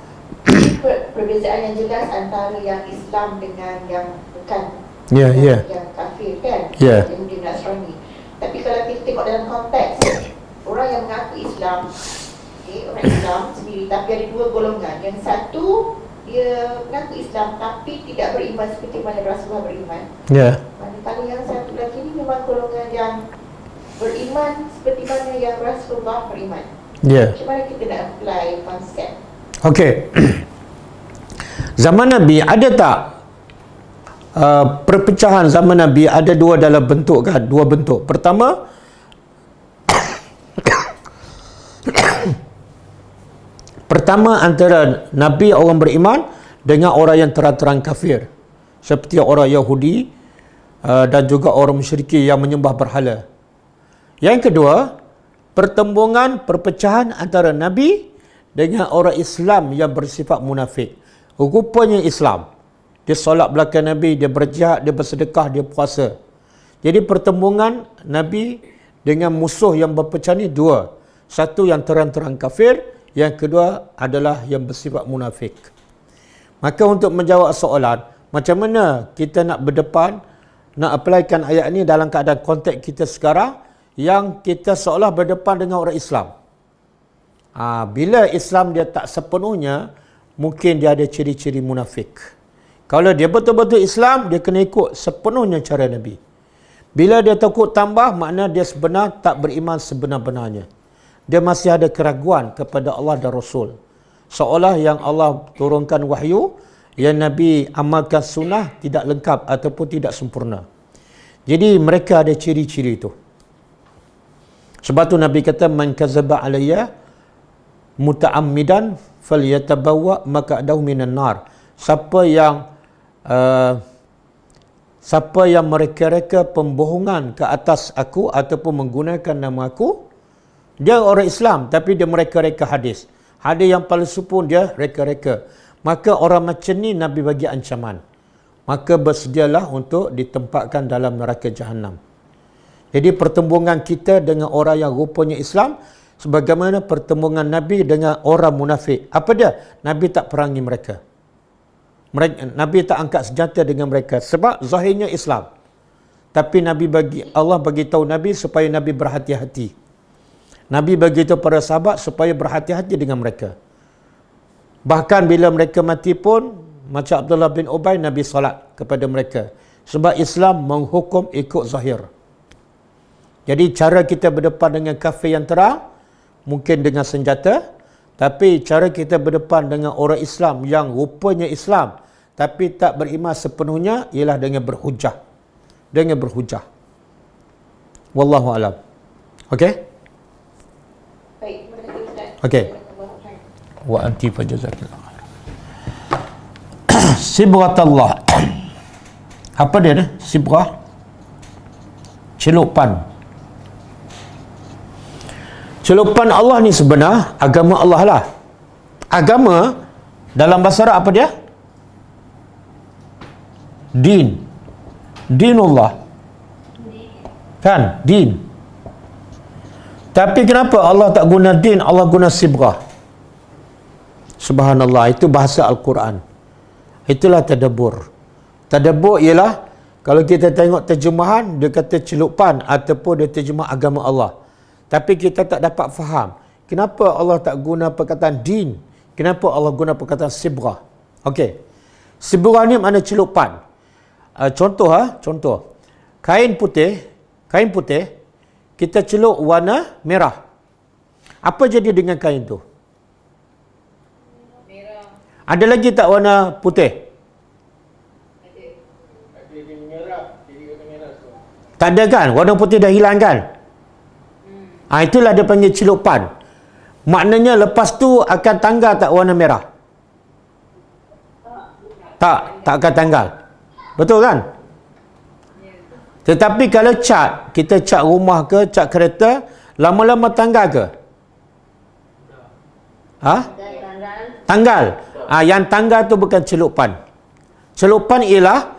perbezaan yang jelas antara yang Islam dengan yang bukan, Ya, ya. yang kafir kan, Ya. Yahudi Nasrani. Tapi kalau kita tengok dalam konteks orang yang mengaku Islam, orang Islam sendiri, tapi ada dua golongan. Yang satu dia mengaku Islam tapi tidak beriman seperti mana Rasulullah beriman. Ya. Manakala yang satu lagi ni memang golongan yang beriman seperti mana yang Rasulullah beriman. Ya. Macam mana kita nak apply konsep? Okey. Zaman Nabi ada tak perpecahan zaman Nabi? Ada dua dalam bentuk kan? Dua bentuk. Pertama, pertama antara Nabi orang beriman dengan orang yang terang-terang kafir, seperti orang Yahudi dan juga orang musyriki yang menyembah berhala. Yang kedua, pertembungan perpecahan antara Nabi dengan orang Islam yang bersifat munafik. Rupanya Islam, dia solat belakang Nabi, dia berjihad, dia bersedekah, dia puasa. Jadi pertembungan Nabi dengan musuh yang berpecah ni dua. Satu yang terang-terang kafir, yang kedua adalah yang bersifat munafik. Maka untuk menjawab soalan, macam mana kita nak berdepan, nak applykan ayat ni dalam keadaan konteks kita sekarang, yang kita seolah berdepan dengan orang Islam. Bila Islam dia tak sepenuhnya, mungkin dia ada ciri-ciri munafik. Kalau dia betul-betul Islam, dia kena ikut sepenuhnya cara Nabi. Bila dia takut tambah, makna dia sebenar tak beriman sebenar-benarnya. Dia masih ada keraguan kepada Allah dan Rasul. Seolah yang Allah turunkan wahyu, yang Nabi amalkan sunnah tidak lengkap ataupun tidak sempurna. Jadi mereka ada ciri-ciri itu. Sebab tu Nabi kata, man kazaba alayya muta'ammidan falyatabawwa maq'adahu minan nar. Siapa yang mereka-reka pembohongan ke atas aku ataupun menggunakan nama aku, dia orang Islam tapi dia mereka-reka hadis. Hadis yang palsu pun dia reka-reka. Maka orang macam ni Nabi bagi ancaman. Maka bersedialah untuk ditempatkan dalam neraka Jahannam. Jadi pertembungan kita dengan orang yang rupanya Islam sebagaimana pertembungan Nabi dengan orang munafik. Apa dia? Nabi tak perangi mereka. Nabi tak angkat senjata dengan mereka sebab zahirnya Islam. Tapi Allah bagi tahu Nabi supaya Nabi berhati-hati. Nabi bagi tahu para sahabat supaya berhati-hati dengan mereka. Bahkan bila mereka mati pun, macam Abdullah bin Ubay, Nabi salat kepada mereka. Sebab Islam menghukum ikut zahir. Jadi cara kita berdepan dengan kafir yang terang, mungkin dengan senjata. Tapi cara kita berdepan dengan orang Islam yang rupanya Islam, tapi tak beriman sepenuhnya, ialah dengan berhujah. Dengan berhujah. Wallahu alam. Okey? Baik, terima kasih Ustaz. Okey. Wa anti fajazakillah. Sibghatullah. Apa dia ni? Sibghah? Celupan. Celupan Allah ni sebenar agama Allah lah. Agama dalam bahasa Arab apa dia? Din. Dinullah. Kan? Din. Tapi kenapa Allah tak guna din, Allah guna sibrah? Subhanallah, itu bahasa Al-Quran. Itulah tadabbur. Tadabbur ialah kalau kita tengok terjemahan, dia kata celupan ataupun dia terjemah agama Allah. Tapi kita tak dapat faham. Kenapa Allah tak guna perkataan din? Kenapa Allah guna perkataan sibrah? Okey. Sibrah ni makna celupan. Contoh. Kain putih, kita celup warna merah. Apa jadi dengan kain tu? Merah. Ada lagi tak warna putih? Ada. Ada dia menyerap, jadi warna merah tu. Tak ada kan? Warna putih dah hilang kan? Itulah dia panggil celupan. Maknanya lepas tu akan tanggal tak warna merah? Tak akan tanggal. Betul kan? Tetapi kalau cat, kita cat rumah ke, cat kereta, lama-lama tanggal ke? Tanggal. Yang tanggal tu bukan celupan. Celupan ialah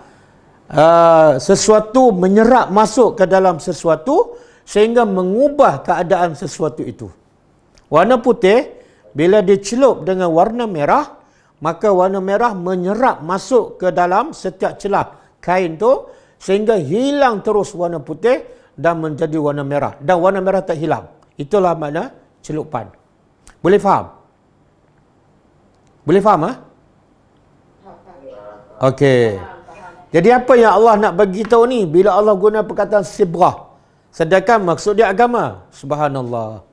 sesuatu menyerap masuk ke dalam sesuatu sehingga mengubah keadaan sesuatu itu. Warna putih, bila dicelup dengan warna merah, maka warna merah menyerap masuk ke dalam setiap celah kain tu sehingga hilang terus warna putih dan menjadi warna merah. Dan warna merah tak hilang. Itulah makna celupan. Boleh faham? Boleh faham? Okey. Jadi apa yang Allah nak bagi tahu ni bila Allah guna perkataan sibrah? Sedangkan maksud dia agama. Subhanallah.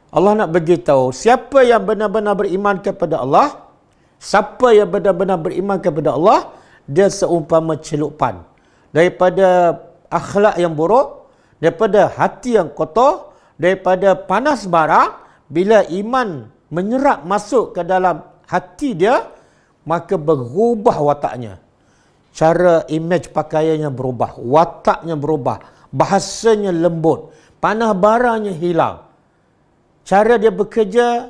Allah nak bagi tahu siapa yang benar-benar beriman kepada Allah, siapa yang benar-benar beriman kepada Allah, dia seumpama celupan. Daripada akhlak yang buruk, daripada hati yang kotor, daripada panas bara, bila iman menyerap masuk ke dalam hati dia, maka berubah wataknya. Cara image pakaiannya berubah, wataknya berubah, bahasanya lembut, panah baranya hilang. Cara dia bekerja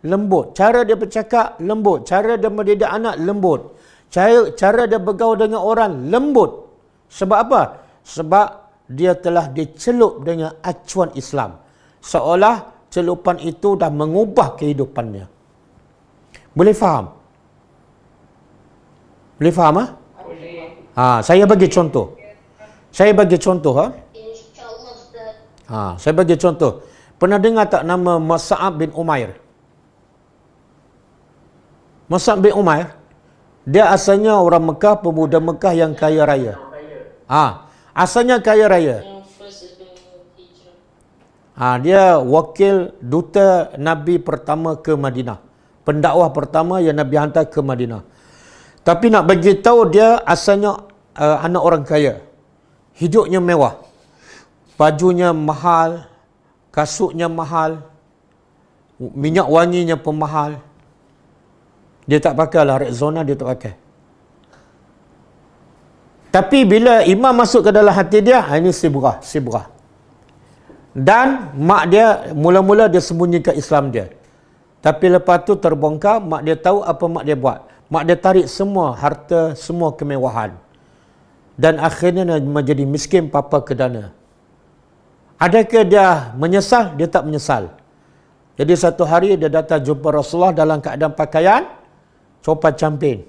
lembut, cara dia bercakap lembut, cara dia mendidik anak lembut, cara dia bergaul dengan orang lembut. Sebab apa? Sebab dia telah dicelup dengan acuan Islam. Seolah celupan itu dah mengubah kehidupannya. Boleh faham? Boleh faham? Saya bagi contoh. Saya bagi contoh. Saya bagi contoh. Pernah dengar tak nama Mus'ab bin Umair? Mus'ab bin Umair, dia asalnya orang Mekah, pemuda Mekah yang kaya raya. Asalnya kaya raya. Dia wakil duta Nabi pertama ke Madinah. Pendakwah pertama yang Nabi hantar ke Madinah. Tapi nak bagi tahu dia asalnya anak orang kaya. Hidupnya mewah. Bajunya mahal, kasutnya mahal, minyak wanginya pun mahal. Dia tak pakai lah Rexona, dia tak pakai. Tapi bila iman masuk ke dalam hati dia, ini sibrah. Dan mak dia, mula-mula dia sembunyikan Islam dia. Tapi lepas tu terbongkar, mak dia tahu apa mak dia buat. Mak dia tarik semua harta, semua kemewahan. Dan akhirnya menjadi miskin papa kedana. Adakah dia menyesal? Dia tak menyesal. Jadi satu hari dia datang jumpa Rasulullah dalam keadaan pakaian copat campin.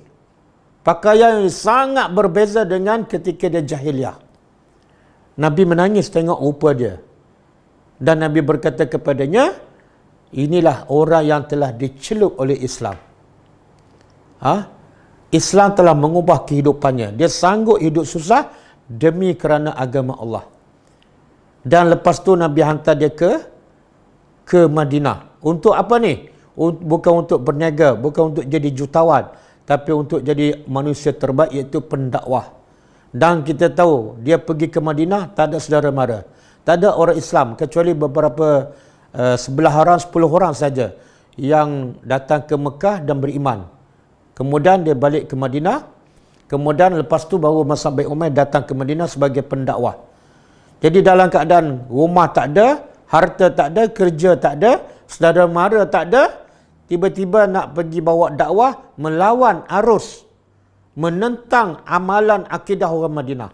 Pakaian yang sangat berbeza dengan ketika dia jahiliah. Nabi menangis tengok rupa dia. Dan Nabi berkata kepadanya, inilah orang yang telah dicelup oleh Islam. Islam telah mengubah kehidupannya. Dia sanggup hidup susah demi kerana agama Allah. Dan lepas tu Nabi hantar dia ke Madinah. Untuk apa ni? Bukan untuk berniaga, bukan untuk jadi jutawan, tapi untuk jadi manusia terbaik, iaitu pendakwah. Dan kita tahu dia pergi ke Madinah tak ada saudara mara. Tak ada orang Islam kecuali beberapa 11 orang, 10 orang saja yang datang ke Mekah dan beriman. Kemudian dia balik ke Madinah. Kemudian lepas tu baru Mus'ab bin Umair datang ke Madinah sebagai pendakwah. Jadi dalam keadaan rumah tak ada, harta tak ada, kerja tak ada, saudara mara tak ada, tiba-tiba nak pergi bawa dakwah melawan arus, menentang amalan akidah orang Madinah.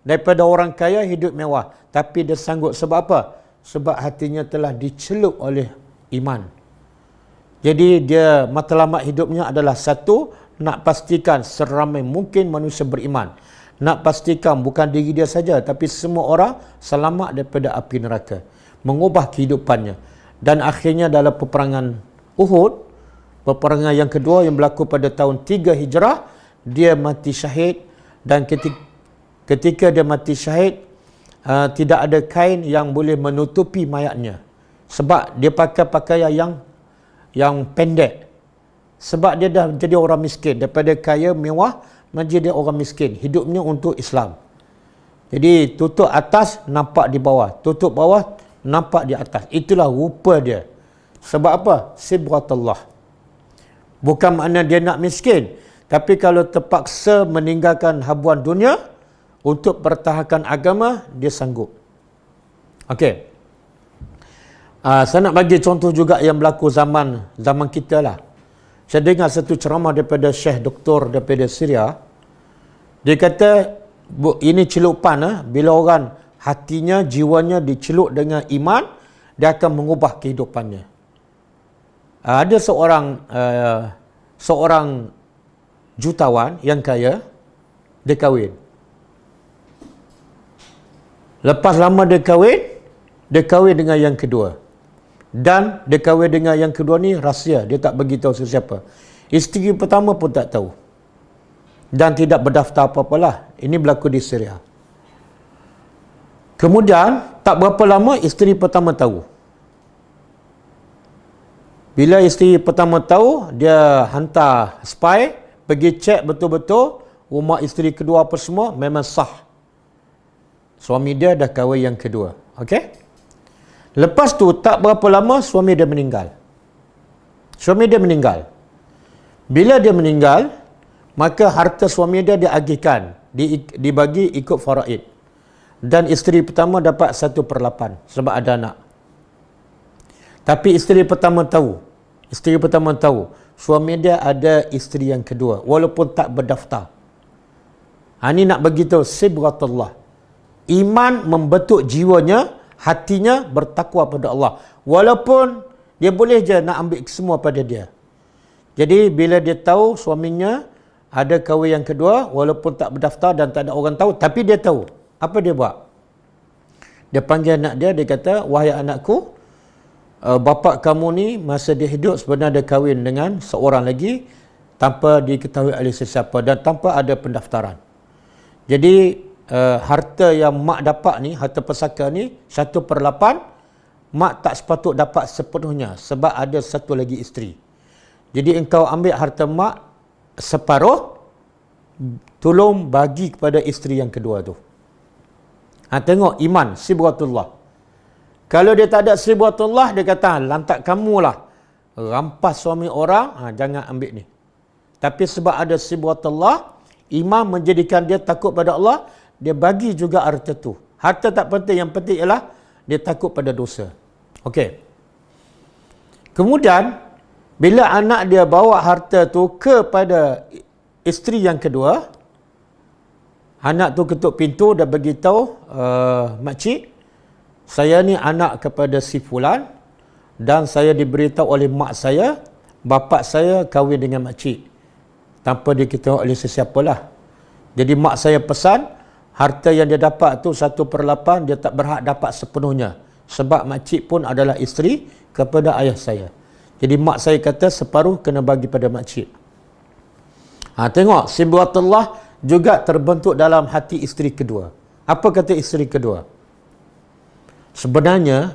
Daripada orang kaya hidup mewah, tapi dia sanggup sebab apa? Sebab hatinya telah dicelup oleh iman. Jadi dia matlamat hidupnya adalah satu, nak pastikan seramai mungkin manusia beriman. Nak pastikan bukan diri dia saja, tapi semua orang selamat daripada api neraka. Mengubah kehidupannya. Dan akhirnya dalam peperangan Uhud, peperangan yang kedua yang berlaku pada tahun 3 Hijrah, dia mati syahid. Dan ketika dia mati syahid, tidak ada kain yang boleh menutupi mayatnya. Sebab dia pakai pakaian yang pendek. Sebab dia dah jadi orang miskin. Daripada kaya, mewah, menjadi orang miskin. Hidupnya untuk Islam. Jadi tutup atas, nampak di bawah. Tutup bawah, nampak di atas. Itulah rupa dia. Sebab apa? Sibghatullah. Bukan makna dia nak miskin. Tapi kalau terpaksa meninggalkan habuan dunia untuk pertahankan agama, dia sanggup. Okey. Saya nak bagi contoh juga yang berlaku zaman kita lah. Saya dengar satu ceramah daripada Syekh Doktor daripada Syria. Dia kata, ini celupan. Bila orang hatinya, jiwanya dicelup dengan iman, dia akan mengubah kehidupannya. Ada seorang jutawan yang kaya, dia kahwin. Lepas lama dia kahwin dengan yang kedua. Dan dia kahwin dengan yang kedua ni rahsia, dia tak beritahu sesiapa. Isteri pertama pun tak tahu. Dan tidak berdaftar apa-apalah. Ini berlaku di Syria. Kemudian, tak berapa lama isteri pertama tahu. Bila isteri pertama tahu, dia hantar spy, pergi cek betul-betul rumah isteri kedua apa semua, memang sah. Suami dia dah kahwin yang kedua. Okey? Lepas tu, tak berapa lama, suami dia meninggal. Bila dia meninggal, maka harta suami dia diagihkan, dibagi ikut faraid. Dan isteri pertama dapat 1/8 sebab ada anak. Tapi isteri pertama tahu, suami dia ada isteri yang kedua, walaupun tak berdaftar. Ini nak beritahu sibghatullah. Iman membentuk jiwanya, hatinya bertakwa pada Allah. Walaupun dia boleh je nak ambil semua pada dia. Jadi bila dia tahu suaminya ada kahwin yang kedua, walaupun tak berdaftar dan tak ada orang tahu, tapi dia tahu. Apa dia buat? Dia panggil anak dia, dia kata, wahai anakku, bapa kamu ni masa dia hidup sebenarnya dia kahwin dengan seorang lagi tanpa diketahui oleh sesiapa dan tanpa ada pendaftaran. Jadi harta yang mak dapat ni, harta pesaka ni 1/8, mak tak sepatut dapat sepenuhnya sebab ada satu lagi isteri. Jadi engkau ambil harta mak separuh, tolong bagi kepada isteri yang kedua tu. Tengok iman, sibghatullah. Kalau dia tak ada sibghatullah, dia kata, lantak kamulah rampas suami orang, jangan ambil ni. Tapi sebab ada sibghatullah, iman menjadikan dia takut pada Allah, dia bagi juga harta tu. Harta tak penting, yang penting ialah dia takut pada dosa. Okey. Kemudian, bila anak dia bawa harta tu kepada isteri yang kedua, anak tu ketuk pintu dan beritahu, makcik, saya ni anak kepada si fulan dan saya diberitahu oleh mak saya, bapa saya kahwin dengan makcik tanpa diketahui oleh sesiapalah. Jadi mak saya pesan, harta yang dia dapat tu 1/8, dia tak berhak dapat sepenuhnya. Sebab makcik pun adalah isteri kepada ayah saya. Jadi mak saya kata separuh kena bagi pada makcik. Tengok, sibghatullah juga terbentuk dalam hati isteri kedua. Apa kata isteri kedua? Sebenarnya,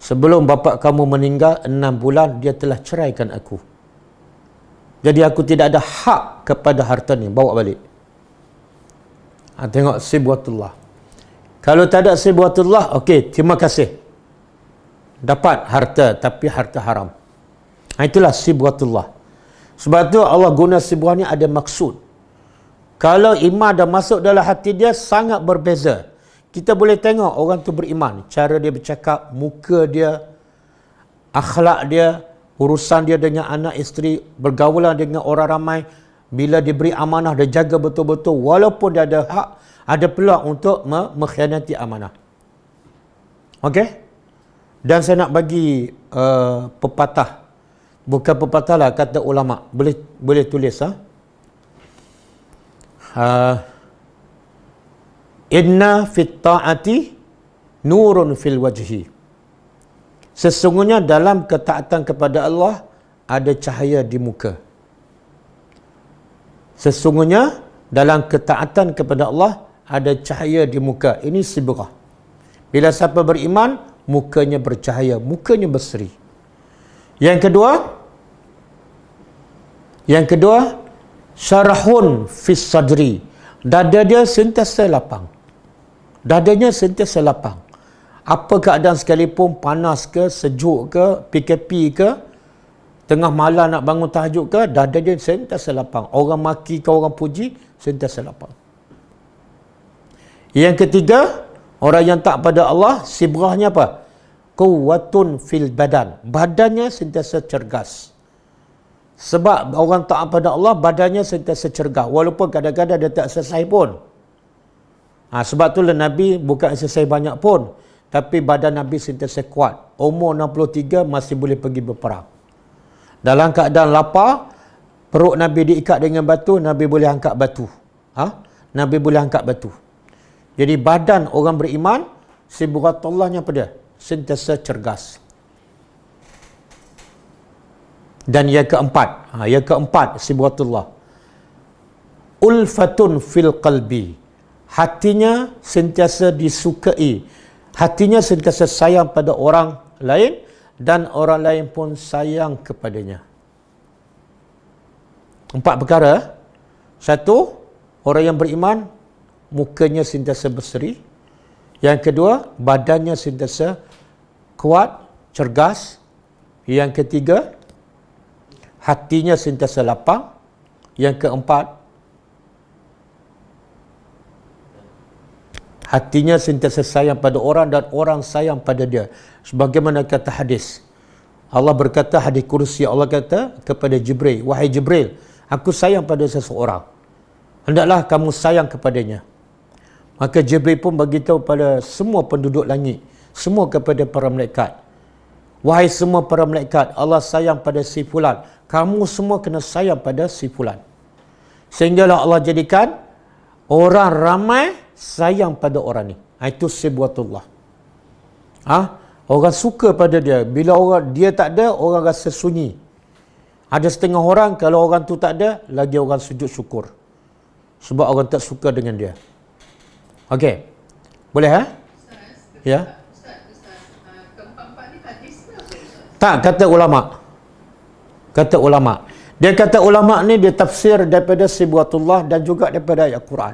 sebelum bapa kamu meninggal 6 bulan, dia telah ceraikan aku. Jadi aku tidak ada hak kepada harta ni, bawa balik. Tengok sibghatullah. Kalau tak ada sibghatullah, okey, terima kasih. Dapat harta, tapi harta haram. Itulah sibghatullah. Sebab tu Allah guna sibghah ni ada maksud. Kalau iman dah masuk dalam hati dia, sangat berbeza. Kita boleh tengok orang tu beriman. Cara dia bercakap, muka dia, akhlak dia, urusan dia dengan anak isteri, bergaulan dengan orang ramai. Bila diberi amanah, dia jaga betul-betul. Walaupun dia ada hak, ada peluang untuk mengkhianati amanah. Okey? Dan saya nak bagi pepatah. Bukan pepatah lah, kata ulama. Boleh tulis. Inna fit ta'ati nurun fil wajhi. Sesungguhnya dalam ketaatan kepada Allah ada cahaya di muka. Sesungguhnya dalam ketaatan kepada Allah ada cahaya di muka. Ini sibrah. Bila siapa beriman, mukanya bercahaya, mukanya berseri. Yang kedua, syarahun fis sadri. Dada dia sentiasa lapang. Dadanya sentiasa lapang. Apa keadaan sekalipun, panas ke, sejuk ke, PKP ke, tengah malam nak bangun tahajud ke, dada dia sentiasa lapang. Orang maki ke orang puji, sentiasa lapang. Yang ketiga, orang yang tak pada Allah, sibrahnya apa? Quwwatun fil badan. Badannya sentiasa cergas. Sebab orang tak pada Allah, badannya sentiasa cergas. Walaupun kadang-kadang dia tak exercise pun. Sebab itulah Nabi bukan exercise banyak pun. Tapi badan Nabi sentiasa kuat. Umur 63 masih boleh pergi berperang. Dalam keadaan lapar, perut Nabi diikat dengan batu, Nabi boleh angkat batu. Nabi boleh angkat batu. Jadi badan orang beriman, sibghatullahnya apa dia? Sentiasa cergas. Dan yang keempat, sibghatullah. Ulfatun fil qalbi. Hatinya sentiasa disukai. Hatinya sentiasa sayang pada orang lain dan orang lain pun sayang kepadanya. 4 perkara. 1, orang yang beriman, mukanya sentiasa berseri. Yang kedua, badannya sentiasa kuat, cergas. Yang ketiga, hatinya sentiasa lapang. Yang keempat, hatinya sentiasa sayang pada orang dan orang sayang pada dia. Sebagaimana kata hadis. Allah berkata, hadis kursi, Allah kata kepada Jibril, wahai Jibril, aku sayang pada seseorang. Hendaklah kamu sayang kepadanya. Maka Jibril pun beritahu pada semua penduduk langit, semua kepada para malaikat. Wahai semua para malaikat, Allah sayang pada si fulan. Kamu semua kena sayang pada si fulan. Sehinggalah Allah jadikan orang ramai sayang pada orang ni. Itu sibghatullah. Orang suka pada dia. Bila orang dia tak ada, orang rasa sunyi. Ada setengah orang, kalau orang tu tak ada, lagi orang sujud syukur. Sebab orang tak suka dengan dia. Okey. Boleh ya? Keempat-empat ni hadis ke apa? Tak, kata ulama. Dia kata ulama ni dia tafsir daripada sibghatullah dan juga daripada ayat Quran.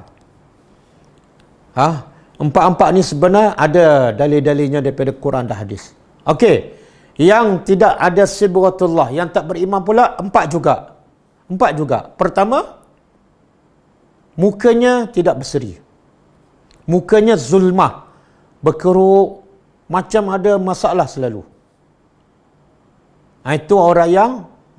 Empat-empat ni sebenarnya ada dalil-dalilnya daripada Quran dan hadis. Okey. Yang tidak ada sibghatullah, yang tak beriman pula, 4 juga. Pertama, mukanya tidak berseri. Mukanya zulmah, berkeruk, macam ada masalah selalu. Itu orang yang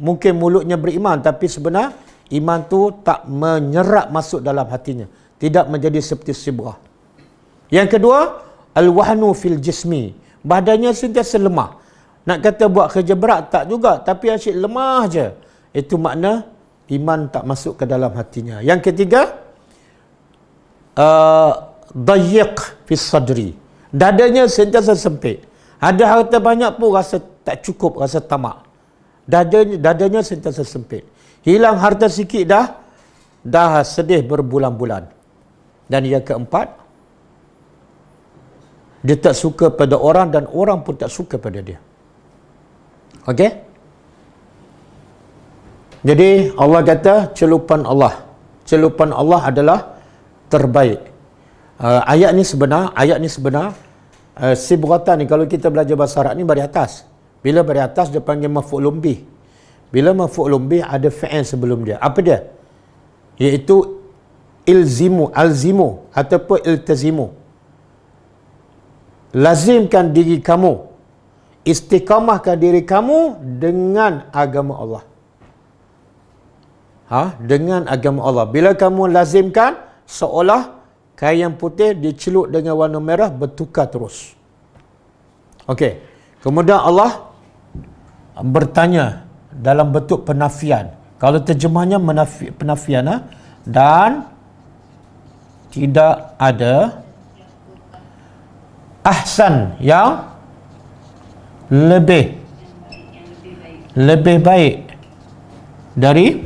mungkin mulutnya beriman, tapi sebenarnya iman tu tak menyerap masuk dalam hatinya. Tidak menjadi seperti sibrah. Yang kedua, al-wahnu fil jismi. Badannya sentiasa lemah. Nak kata buat kerja berat, tak juga. Tapi asyik lemah je. Itu makna iman tak masuk ke dalam hatinya. Yang ketiga, dayiq fis sadri. Dadanya sentiasa sempit. Ada harta banyak pun rasa tak cukup, rasa tamak. Dadanya sentiasa sempit. Hilang harta sikit dah sedih berbulan-bulan. Dan yang keempat, dia tak suka pada orang dan orang pun tak suka pada dia. Okey? Jadi Allah kata celupan Allah adalah terbaik. Ayat ni sebenar sibghatan ni kalau kita belajar bahasa Arab ni bari atas. Bila bari atas dia panggil maf'ulun bih. Bila maf'ulun bih ada fi'il sebelum dia. Apa dia? Iaitu alzimu ataupun iltazimu. Lazimkan diri kamu, istiqamahkan diri kamu dengan agama Allah. Dengan agama Allah. Bila kamu lazimkan, seolah kain yang putih dicelup dengan warna merah bertukar terus. Okey. Kemudian Allah bertanya dalam bentuk penafian. Kalau terjemahnya penafian, dan tidak ada ahsan yang lebih baik dari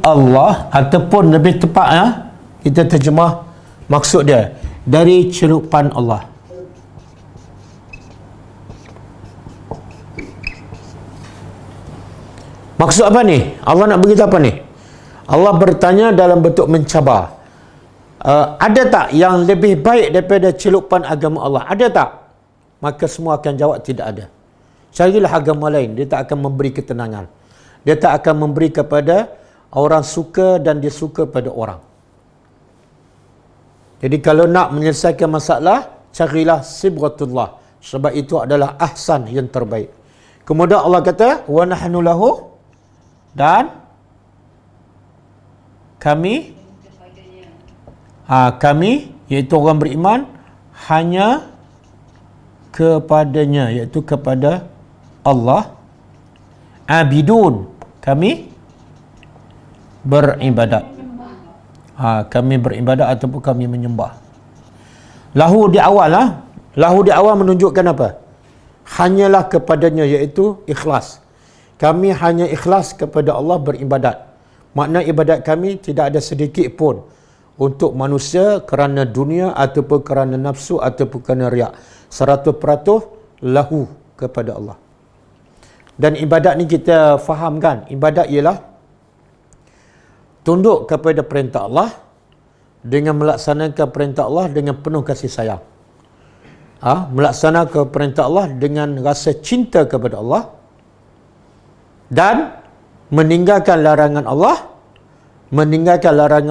Allah, ataupun lebih tepatnya kita terjemah maksud dia dari celupan Allah. Maksud apa ni? Allah nak beritahu apa ni? Allah bertanya dalam bentuk mencabar. Ada tak yang lebih baik daripada celupan agama Allah? Ada tak? Maka semua akan jawab tidak ada. Carilah agama lain, dia tak akan memberi ketenangan. Dia tak akan memberi kepada orang suka dan dia suka pada orang. Jadi kalau nak menyelesaikan masalah, carilah sibghatullah. Sebab itu adalah ahsan yang terbaik. Kemudian Allah kata, wa nahnu lahu, dan kami iaitu orang beriman hanya kepadanya, iaitu kepada Allah, abidun, kami beribadat. Kami beribadat ataupun kami menyembah. Lahu di awal menunjukkan apa? Hanyalah kepadanya, iaitu ikhlas. Kami hanya ikhlas kepada Allah beribadat. Makna ibadat kami tidak ada sedikit pun untuk manusia kerana dunia ataupun kerana nafsu ataupun kerana riak. 100% lahu kepada Allah. Dan ibadat ni kita fahamkan, ibadat ialah tunduk kepada perintah Allah dengan melaksanakan perintah Allah dengan penuh kasih sayang. Melaksanakan perintah Allah dengan rasa cinta kepada Allah dan meninggalkan larangan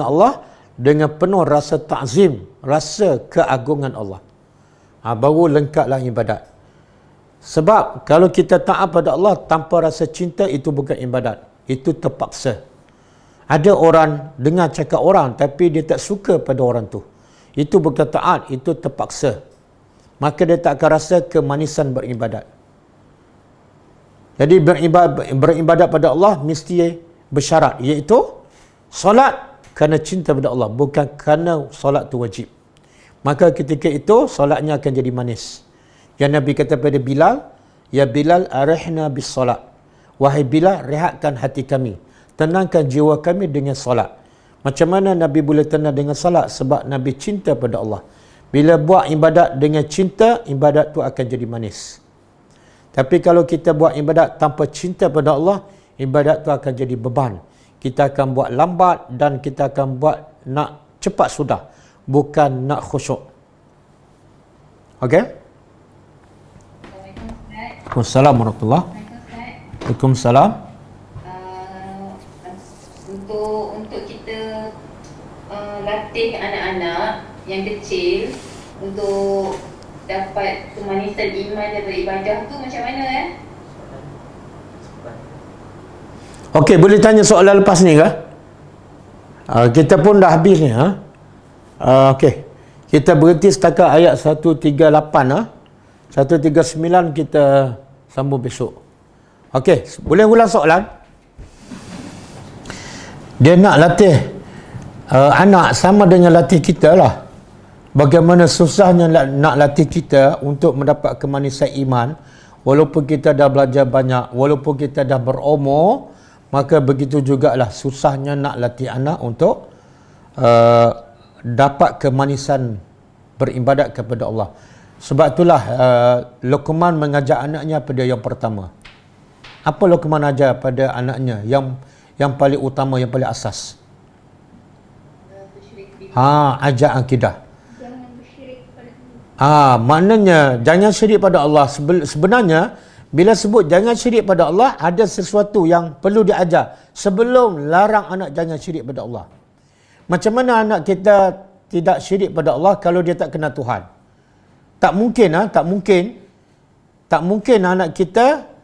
Allah dengan penuh rasa ta'zim, rasa keagungan Allah. Baru lengkaplah ibadat. Sebab kalau kita taat pada Allah tanpa rasa cinta, itu bukan ibadat, itu terpaksa. Ada orang dengar cakap orang tapi dia tak suka pada orang tu, itu bukan taat, itu terpaksa. Maka dia tak akan rasa kemanisan beribadat. Jadi beribadat pada Allah mesti bersyarat, iaitu solat kerana cinta pada Allah, bukan kerana solat tu wajib. Maka ketika itu solatnya akan jadi manis. Yang Nabi kata pada Bilal, ya Bilal arihna bis solat, wahai Bilal, rehatkan hati kami, tenangkan jiwa kami dengan solat. Macam mana Nabi boleh tenang dengan solat? Sebab Nabi cinta pada Allah. Bila buat ibadat dengan cinta, ibadat tu akan jadi manis. Tapi kalau kita buat ibadat tanpa cinta pada Allah, ibadat tu akan jadi beban. Kita akan buat lambat dan kita akan buat nak cepat sudah, bukan nak khusyuk. Okey? Waalaikumsalam warahmatullahi wabarakatuh. Waalaikumsalam. Untuk kita latih anak-anak yang kecil untuk dapat kemanisan iman dan beribadah tu macam mana Okey, boleh tanya soalan lepas ni ke? Kita pun dah habis ni. Okey. Kita berhenti setakat ayat 138. 139 kita sambung besok. Okey, boleh ulang soalan? Dia nak latih anak sama dengan latih kita lah. Bagaimana susahnya nak latih kita untuk mendapat kemanisan iman, walaupun kita dah belajar banyak, walaupun kita dah berumur, maka begitu jugalah susahnya nak latih anak untuk dapat kemanisan beribadat kepada Allah. Sebab itulah Luqman mengajak anaknya pada yang pertama. Apa Luqman ajar pada anaknya yang paling utama, yang paling asas? Ajak akidah. Maknanya jangan syirik pada Allah. Sebenarnya bila sebut jangan syirik pada Allah, ada sesuatu yang perlu diajar sebelum larang anak jangan syirik pada Allah. Macam mana anak kita tidak syirik pada Allah kalau dia tak kenal Tuhan? Tak mungkin anak kita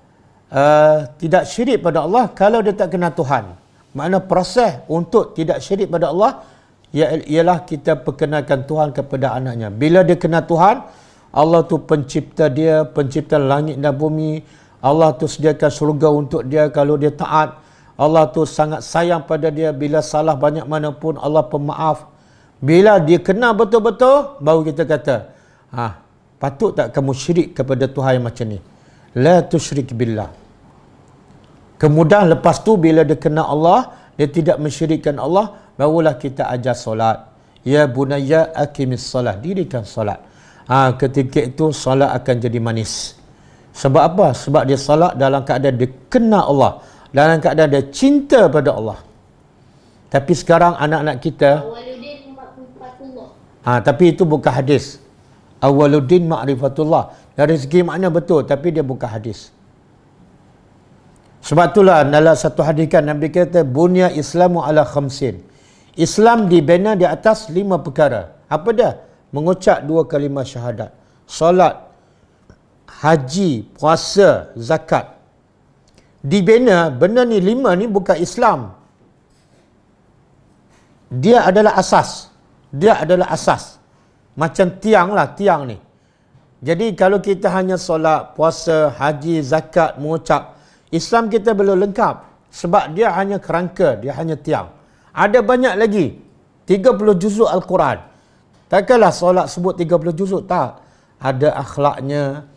tidak syirik pada Allah kalau dia tak kenal Tuhan. Makna proses untuk tidak syirik pada Allah ialah kita perkenalkan Tuhan kepada anaknya. Bila dia kenal Tuhan, Allah tu pencipta dia, pencipta langit dan bumi. Allah tu sediakan syurga untuk dia kalau dia taat. Allah tu sangat sayang pada dia. Bila salah banyak mana pun Allah pemaaf. Bila dia kenal betul-betul, baru kita kata, patut tak kamu syirik kepada Tuhan yang macam ni? La tusyrik billah. Kemudian lepas tu bila dia kenal Allah, dia tidak mensyirikkan Allah, barulah kita ajar solat. Ya bunayya aqimis solat, dirikan solat. Ketika itu solat akan jadi manis. Sebab apa? Sebab dia solat dalam keadaan dia kenal Allah, dalam keadaan dia cinta pada Allah. Tapi sekarang anak-anak kita, tapi itu bukan hadis. Awaluddin ma'rifatullah. Dari segi makna betul, tapi dia bukan hadis. Sebab itulah dalam satu hadis kan Nabi kata bunya Islamu ala khamsin. Islam dibina di atas 5 perkara. Apa dia? Mengucap 2 kalimah syahadat, solat, haji, puasa, zakat. Dibina benda ni 5 ni bukan Islam. Dia adalah asas. Dia adalah asas. Macam tiang lah, tiang ni. Jadi kalau kita hanya solat, puasa, haji, zakat, mengucap, Islam kita belum lengkap. Sebab dia hanya kerangka, dia hanya tiang. Ada banyak lagi. 30 juzuk Al-Quran. Takkanlah solat sebut 30 juzuk, tak. Ada akhlaknya,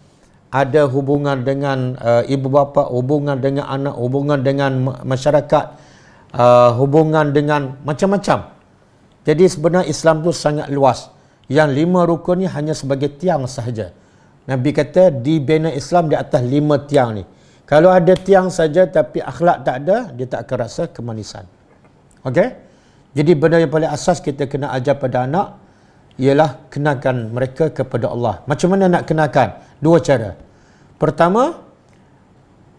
ada hubungan dengan ibu bapa, hubungan dengan anak, hubungan dengan masyarakat, hubungan dengan macam-macam. Jadi sebenarnya Islam tu sangat luas. Yang 5 rukun ni hanya sebagai tiang sahaja. Nabi kata dibina Islam di atas 5 tiang ni. Kalau ada tiang saja tapi akhlak tak ada, dia tak akan rasa kemanisan. Okey? Jadi benda yang paling asas kita kena ajar pada anak ialah kenalkan mereka kepada Allah. Macam mana nak kenalkan? 2 cara. Pertama,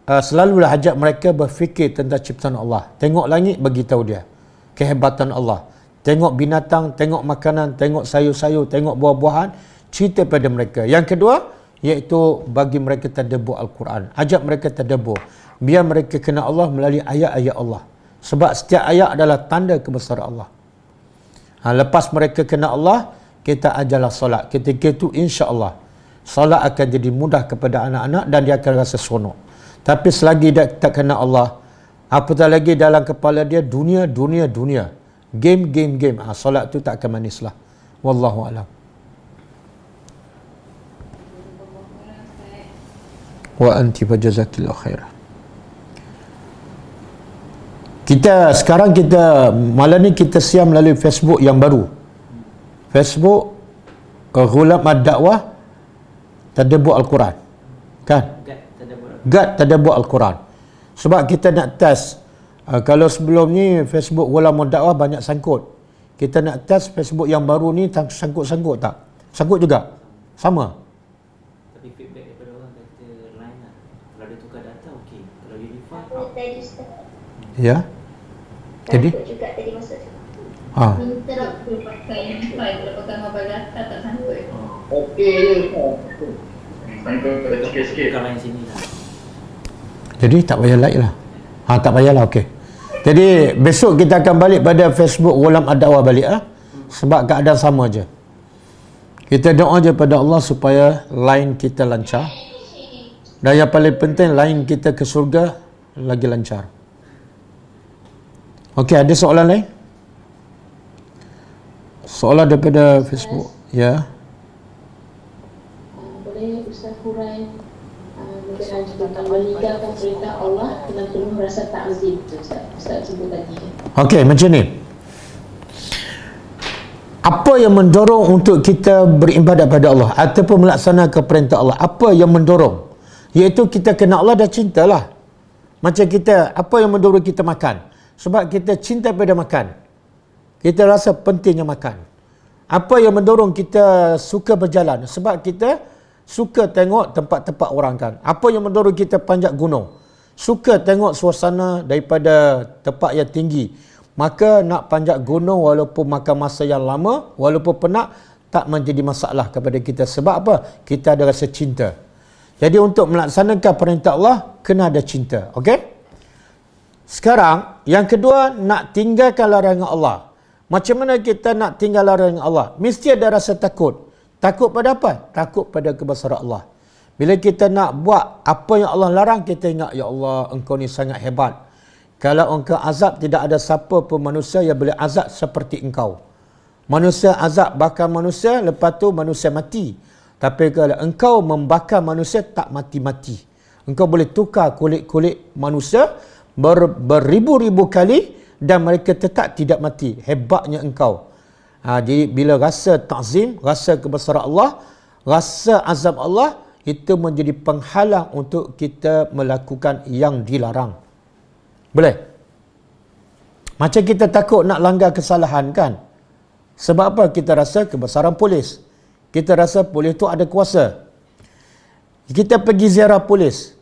selalulah ajak mereka berfikir tentang ciptaan Allah. Tengok langit, bagi tahu dia kehebatan Allah. Tengok binatang, tengok makanan, tengok sayur-sayur, tengok buah-buahan, cerita pada mereka. Yang kedua, iaitu bagi mereka tadabbur Al-Quran. Ajak mereka tadabbur. Biar mereka kenal Allah melalui ayat-ayat Allah. Sebab setiap ayat adalah tanda kebesaran Allah. Lepas mereka kenal Allah, kita ajarlah solat. Ketika itu insya-Allah solat akan jadi mudah kepada anak-anak dan dia akan rasa seronok. Tapi selagi dia tak kenal Allah, apatah lagi dalam kepala dia dunia. Game. Solat tu tak akan manis lah. Wallahu a'lam. Wa anti fajazakillahu khairan. Sekarang malam ni kita siar melalui Facebook yang baru. Facebook Ghulam Ad-Da'wah Tadabbur Al-Quran. Kan? Gad Tadabbur Al-Quran. Sebab kita nak test. Kalau sebelum ni Facebook Ghulam Ad-Da'wah banyak sangkut. Kita nak test Facebook yang baru ni sangkut-sangkut tak? Sangkut juga? Sama? Tapi feedback daripada orang kata lain lah. Kalau dia tukar data, okey. Kalau dia refund, ya. Jadi? juga tadi maksud. Interrupt tu pakai Wi-Fi, kalau pakai mobile data tak sangkut. Okey je. Sangkut sikit-sikit. bukan lain sini lah. Jadi tak payah like lah. Tak payahlah, okey. Jadi besok kita akan balik pada Facebook Ghulam Ad-Da'wah balik sebab keadaan sama je. Kita doa je pada Allah supaya line kita lancar. Dan yang paling penting line kita ke surga lagi lancar. Okey, ada soalan lain? Soalan daripada Facebook. Ya. Boleh Ustaz huraian berkenaan tentang meninggalkan perintah Allah dengan penuh rasa ta'zim tu Ustaz sebut tadi. Okey, macam ni. Apa yang mendorong untuk kita beribadat pada Allah ataupun melaksanakan perintah Allah? Apa yang mendorong? Iaitu kita kenal Allah dan cintalah. Macam kita, apa yang mendorong kita makan? Sebab kita cinta pada makan. Kita rasa pentingnya makan. Apa yang mendorong kita suka berjalan? Sebab kita suka tengok tempat-tempat orang kan. Apa yang mendorong kita panjat gunung? Suka tengok suasana daripada tempat yang tinggi. Maka nak panjat gunung walaupun makan masa yang lama, walaupun penat, tak menjadi masalah kepada kita. Sebab apa? Kita ada rasa cinta. Jadi untuk melaksanakan perintah Allah, kena ada cinta. Okey? Sekarang, yang kedua, nak tinggalkan larangan Allah. Macam mana kita nak tinggal larangan Allah? Mesti ada rasa takut. Takut pada apa? Takut pada kebesaran Allah. Bila kita nak buat apa yang Allah larang, kita ingat, ya Allah, engkau ni sangat hebat. Kalau engkau azab, tidak ada siapa pun manusia yang boleh azab seperti engkau. Manusia azab bakar manusia, lepas tu manusia mati. Tapi kalau engkau membakar manusia, tak mati-mati. Engkau boleh tukar kulit-kulit manusia beribu-ribu kali dan mereka tetap tidak mati. Hebatnya engkau. Jadi bila rasa ta'zim, rasa kebesaran Allah, rasa azab Allah, itu menjadi penghalang untuk kita melakukan yang dilarang. Boleh? Macam kita takut nak langgar kesalahan kan? Sebab apa? Kita rasa kebesaran polis. Kita rasa polis tu ada kuasa. Kita pergi ziarah polis.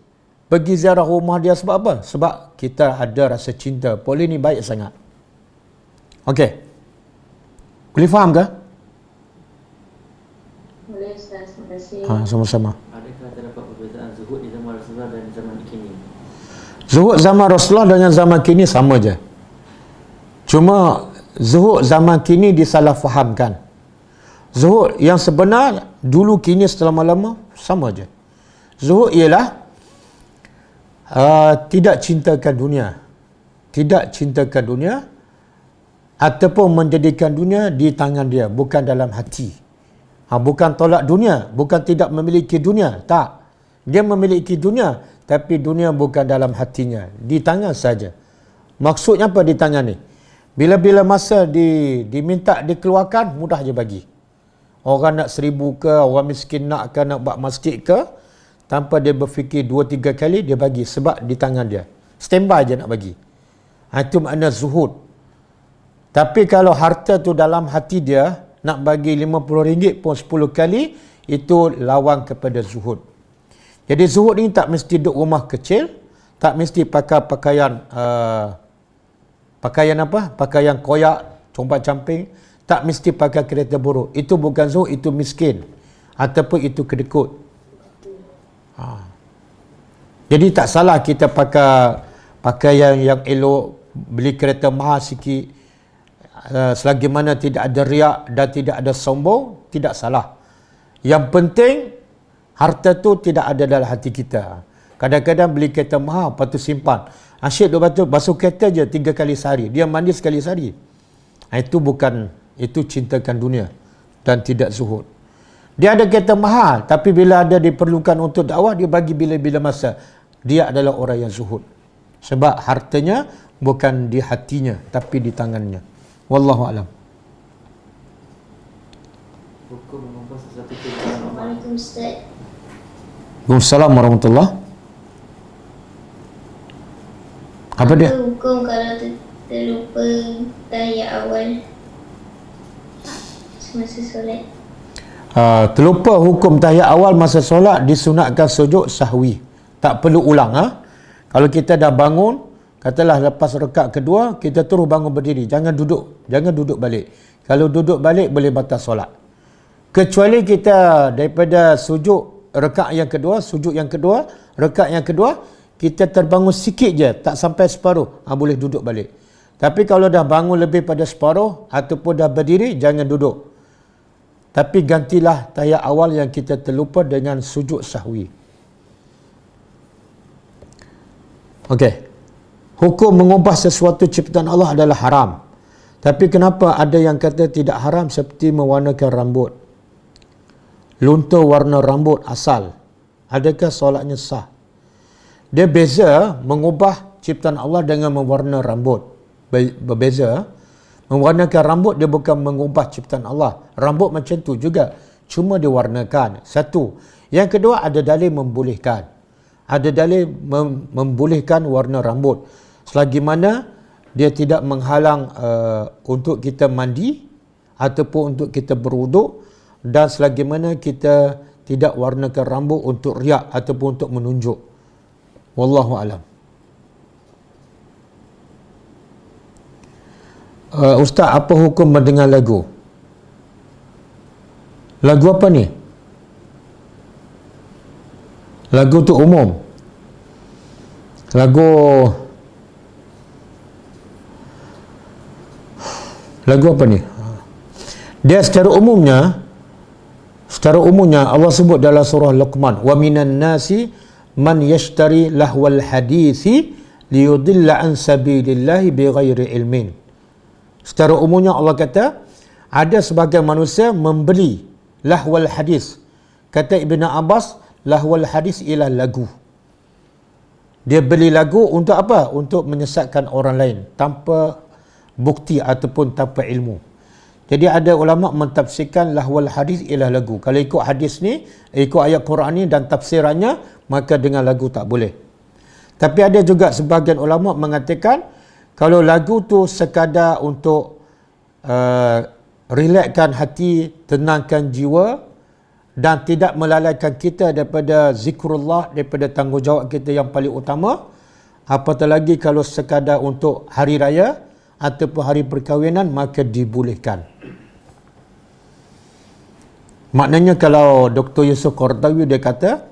Pergi ziarah rumah dia sebab apa? Sebab kita ada rasa cinta. Polis ni baik sangat. Okey. Boleh faham ke? Boleh Ustaz, terima kasih. Sama-sama. Adakah terdapat perbezaan zuhud di zaman Rasulullah dan zaman kini? Zuhud zaman Rasulullah dengan zaman kini sama je. Cuma zuhud zaman kini disalahfahamkan. Zuhud yang sebenar dulu kini selama-lama sama je. Zuhud ialah tidak cintakan dunia. Tidak cintakan dunia ataupun menjadikan dunia di tangan dia, bukan dalam hati. Bukan tolak dunia, bukan tidak memiliki dunia, tak. Dia memiliki dunia, tapi dunia bukan dalam hatinya, di tangan saja. Maksudnya apa di tangan ni? Bila-bila masa diminta dikeluarkan, mudah je bagi. Orang nak 1000 ke, orang miskin nak buat masjid ke, tanpa dia berfikir 2-3 kali, dia bagi sebab di tangan dia. Standby je nak bagi. Itu makna zuhud. Tapi kalau harta tu dalam hati dia, nak bagi RM50 pun 10 kali, itu lawan kepada zuhud. Jadi zuhud ni tak mesti duduk rumah kecil, tak mesti pakai pakaian koyak, compak-camping, tak mesti pakai kereta buruk. Itu bukan zuhud, itu miskin. Ataupun itu kedekut. Jadi tak salah kita pakai pakaian yang elok, beli kereta mahal sikit, selagi mana tidak ada riak dan tidak ada sombong, tidak salah. Yang penting harta tu tidak ada dalam hati kita. Kadang-kadang beli kereta mahal, lepas tu simpan. Asyik duk basuh kereta je 3 kali sehari, dia mandi sekali sehari. Itu bukan, itu cintakan dunia dan tidak zuhud. Dia ada kereta mahal, tapi bila ada diperlukan untuk dakwah, dia bagi bila-bila masa. Dia adalah orang yang zuhud. Sebab hartanya bukan di hatinya, tapi di tangannya. Wallahu a'lam. Hukum mengubah sesuatu kehidupan Allah. Waalaikumsalam. Waalaikumsalam warahmatullahi. Apa dia? Hukum kalau terlupa tahiyat awal semasa solat. Terlupa hukum tahiyat awal masa solat, disunatkan sujud sahwi. Tak perlu ulang. Kalau kita dah bangun, katalah lepas rakaat kedua, kita terus bangun berdiri. Jangan duduk balik. Kalau duduk balik, boleh batal solat. Kecuali kita daripada sujud rakaat yang kedua, rakaat yang kedua, kita terbangun sikit je, tak sampai separuh, boleh duduk balik. Tapi kalau dah bangun lebih pada separuh, ataupun dah berdiri, jangan duduk. Tapi gantilah tahiyat awal yang kita terlupa dengan sujud sahwi. Okey. Hukum mengubah sesuatu ciptaan Allah adalah haram. Tapi kenapa ada yang kata tidak haram, seperti mewarnakan rambut? Luntur warna rambut asal. Adakah solatnya sah? Dia beza mengubah ciptaan Allah dengan mewarna rambut. Berbeza. Mewarnakan rambut dia bukan mengubah ciptaan Allah. Rambut macam tu juga, cuma diwarnakan. Satu. Yang kedua, ada dalil membolehkan. Ada dalil membolehkan warna rambut. Selagi mana dia tidak menghalang untuk kita mandi ataupun untuk kita berwuduk, dan selagi mana kita tidak warnakan rambut untuk riak ataupun untuk menunjuk. Wallahu a'lam. Ustaz, apa hukum mendengar lagu? Lagu apa ni? Lagu tu umum. Lagu Lagu apa ni? Dia secara umumnya Allah sebut dalam surah Luqman, wa minan nasi man yashtari lahwal hadithi liyudilla an sabilillahi bighairi ilmin. Secara umumnya Allah kata ada sebagian manusia membeli lahwal hadis. Kata Ibn Abbas, lahwal hadis ialah lagu. Dia beli lagu untuk apa? Untuk menyesatkan orang lain tanpa bukti ataupun tanpa ilmu. Jadi ada ulama mentafsirkan lahwal hadis ialah lagu. Kalau ikut hadis ni, ikut ayat Quran ni dan tafsirannya, maka dengan lagu tak boleh. Tapi ada juga sebahagian ulama mengatakan kalau lagu tu sekadar untuk relaxkan hati, tenangkan jiwa dan tidak melalaikan kita daripada zikrullah, daripada tanggungjawab kita yang paling utama, apatah lagi kalau sekadar untuk hari raya ataupun hari perkahwinan, maka dibolehkan. Maknanya kalau Dr. Yusuf Qaradawi dia kata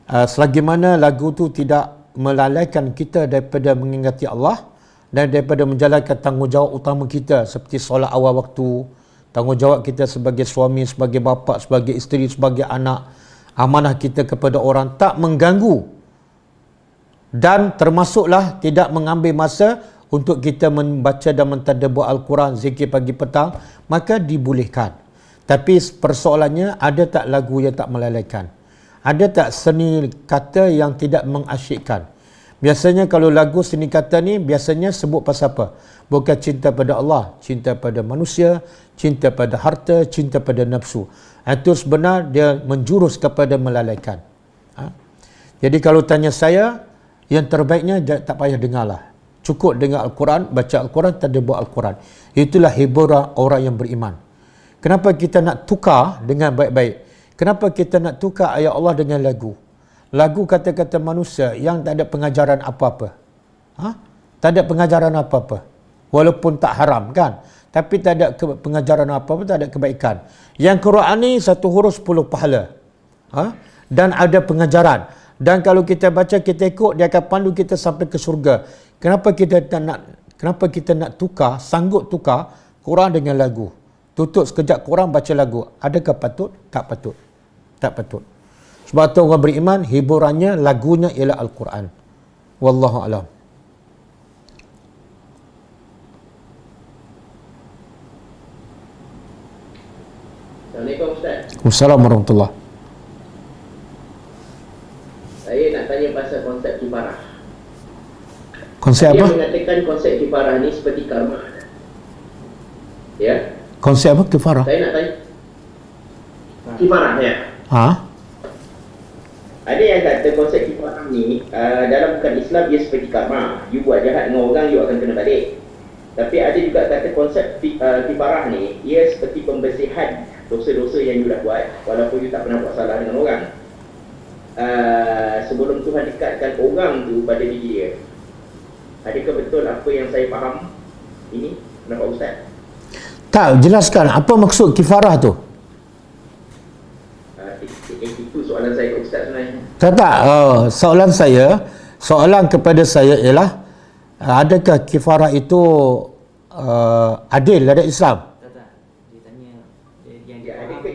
selagi mana lagu tu tidak melalaikan kita daripada mengingati Allah dan daripada menjalankan tanggungjawab utama kita seperti solat awal waktu, tanggungjawab kita sebagai suami, sebagai bapa, sebagai isteri, sebagai anak, amanah kita kepada orang, tak mengganggu dan termasuklah tidak mengambil masa untuk kita membaca dan mentadabbur Al-Quran, zikir pagi petang, maka dibolehkan. Tapi persoalannya, ada tak lagu yang tak melalaikan? Ada tak seni kata yang tidak mengasyikkan? Biasanya kalau lagu seni kata ni, biasanya sebut pasal apa? Bukan cinta pada Allah, cinta pada manusia, cinta pada harta, cinta pada nafsu. Itu sebenar dia menjurus kepada melalaikan. Jadi kalau tanya saya, yang terbaiknya tak payah dengarlah. Cukup dengar Al-Quran, baca Al-Quran, tadabbur Al-Quran. Itulah hiburan orang yang beriman. Kenapa kita nak tukar dengan baik-baik? Kenapa kita nak tukar ayat Allah dengan lagu? Lagu kata-kata manusia yang tak ada pengajaran apa-apa. Tak ada pengajaran apa-apa. Walaupun tak haram kan? Tapi tak ada pengajaran apa-apa, tak ada kebaikan. Yang Quran ni satu huruf 10 pahala. Dan ada pengajaran. Dan kalau kita baca, kita ikut, dia akan pandu kita sampai ke syurga. Kenapa kita nak tukar, sanggup tukar Quran dengan lagu? Tutup sekejap Quran, baca lagu. Adakah patut? Tak patut. Tak patut. Sebab tu orang beriman, hiburannya, lagunya ialah Al-Quran. Wallahu a'lam. Assalamualaikum Ustaz. Assalamualaikum warahmatullahi. Saya nak tanya pasal konsep kifarah. Konsep apa? Dia mengatakan konsep kifarah ni seperti karma. Ya? Konsep apa? Kifarah? Saya nak tanya. Kifarah ya. Ada yang kata konsep kifarah ni dalam bukan Islam dia seperti karma. You buat jahat dengan orang, you akan kena balik. Tapi ada juga kata konsep kifarah ni ia seperti pembersihan dosa-dosa yang you dah buat walaupun you tak pernah buat salah dengan orang. Sebelum Tuhan dekatkan orang tu pada diri dia. Adakah betul apa yang saya faham ini? Pendapat Ustaz? Tak, jelaskan apa maksud kifarah tu. Itu soalan saya ke Ustaz sebenarnya. Tak, soalan kepada saya ialah adakah kifarah itu adil dalam Islam? Dia tanya adakah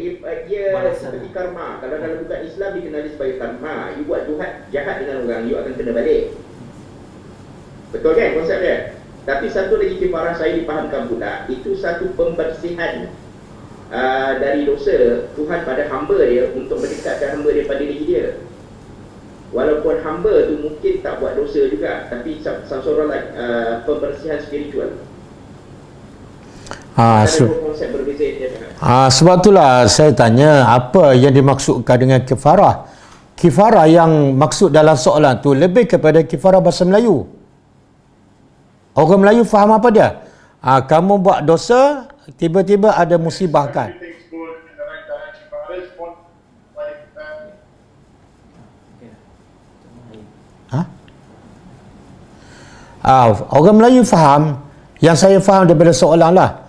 dia seperti karma. Kalau dalam bukan Islam dikenali sebagai karma. You buat jahat dengan orang, you akan kena balik. Betul kan konsep dia? Tapi satu lagi kifarah saya dipahamkan pula, itu satu pembersihan dari dosa Tuhan pada hamba dia untuk mendekatkan hamba dia pada diri dia. Walaupun hamba tu mungkin tak buat dosa juga, tapi seorang pembersihan spiritual. Konsep berbeza dia. Sebab itulah saya tanya apa yang dimaksudkan dengan kifarah. Kifarah yang maksud dalam soalan tu lebih kepada kifarah bahasa Melayu. Orang Melayu faham apa dia? Kamu buat dosa, tiba-tiba ada musibah kan? Orang Melayu faham. Yang saya faham daripada soalan lah,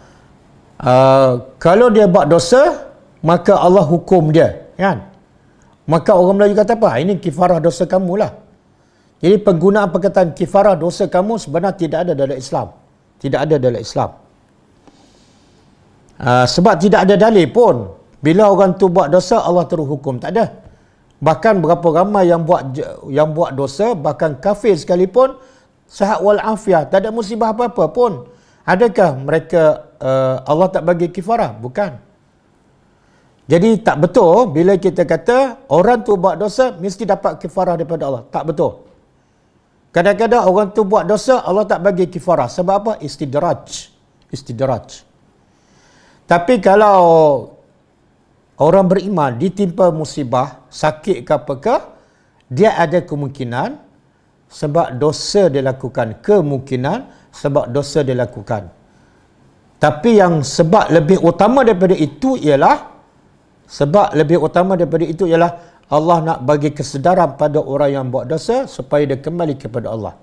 kalau dia buat dosa, maka Allah hukum dia kan? Maka orang Melayu kata apa? Ini kifarah dosa kamu lah. Jadi penggunaan perkataan kifarah dosa kamu sebenarnya tidak ada dalam Islam. Tidak ada dalam Islam. Sebab tidak ada dalil pun. Bila orang tu buat dosa, Allah terus hukum. Tak ada. Bahkan berapa ramai yang buat dosa, bahkan kafir sekalipun, sihat wal afiat, tak ada musibah apa-apa pun. Adakah mereka Allah tak bagi kifarah? Bukan. Jadi tak betul bila kita kata orang tu buat dosa mesti dapat kifarah daripada Allah. Tak betul. Kadang-kadang orang tu buat dosa, Allah tak bagi kifarah. Sebab apa? Istidraj. Tapi kalau orang beriman ditimpa musibah, sakit ke apakah, dia ada kemungkinan sebab dosa dia lakukan. Kemungkinan sebab dosa dia lakukan. Tapi yang sebab lebih utama daripada itu ialah Allah nak bagi kesedaran pada orang yang buat dosa supaya dia kembali kepada Allah.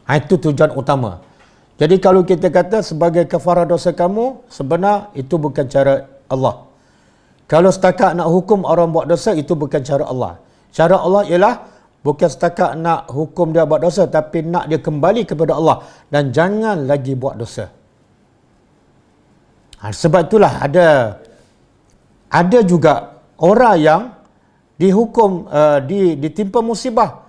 Itu tujuan utama. Jadi kalau kita kata sebagai kafarah dosa kamu, sebenar itu bukan cara Allah. Kalau setakat nak hukum orang buat dosa, itu bukan cara Allah. Cara Allah ialah bukan setakat nak hukum dia buat dosa, tapi nak dia kembali kepada Allah dan jangan lagi buat dosa. Sebab itulah ada juga orang yang dihukum, ditimpa musibah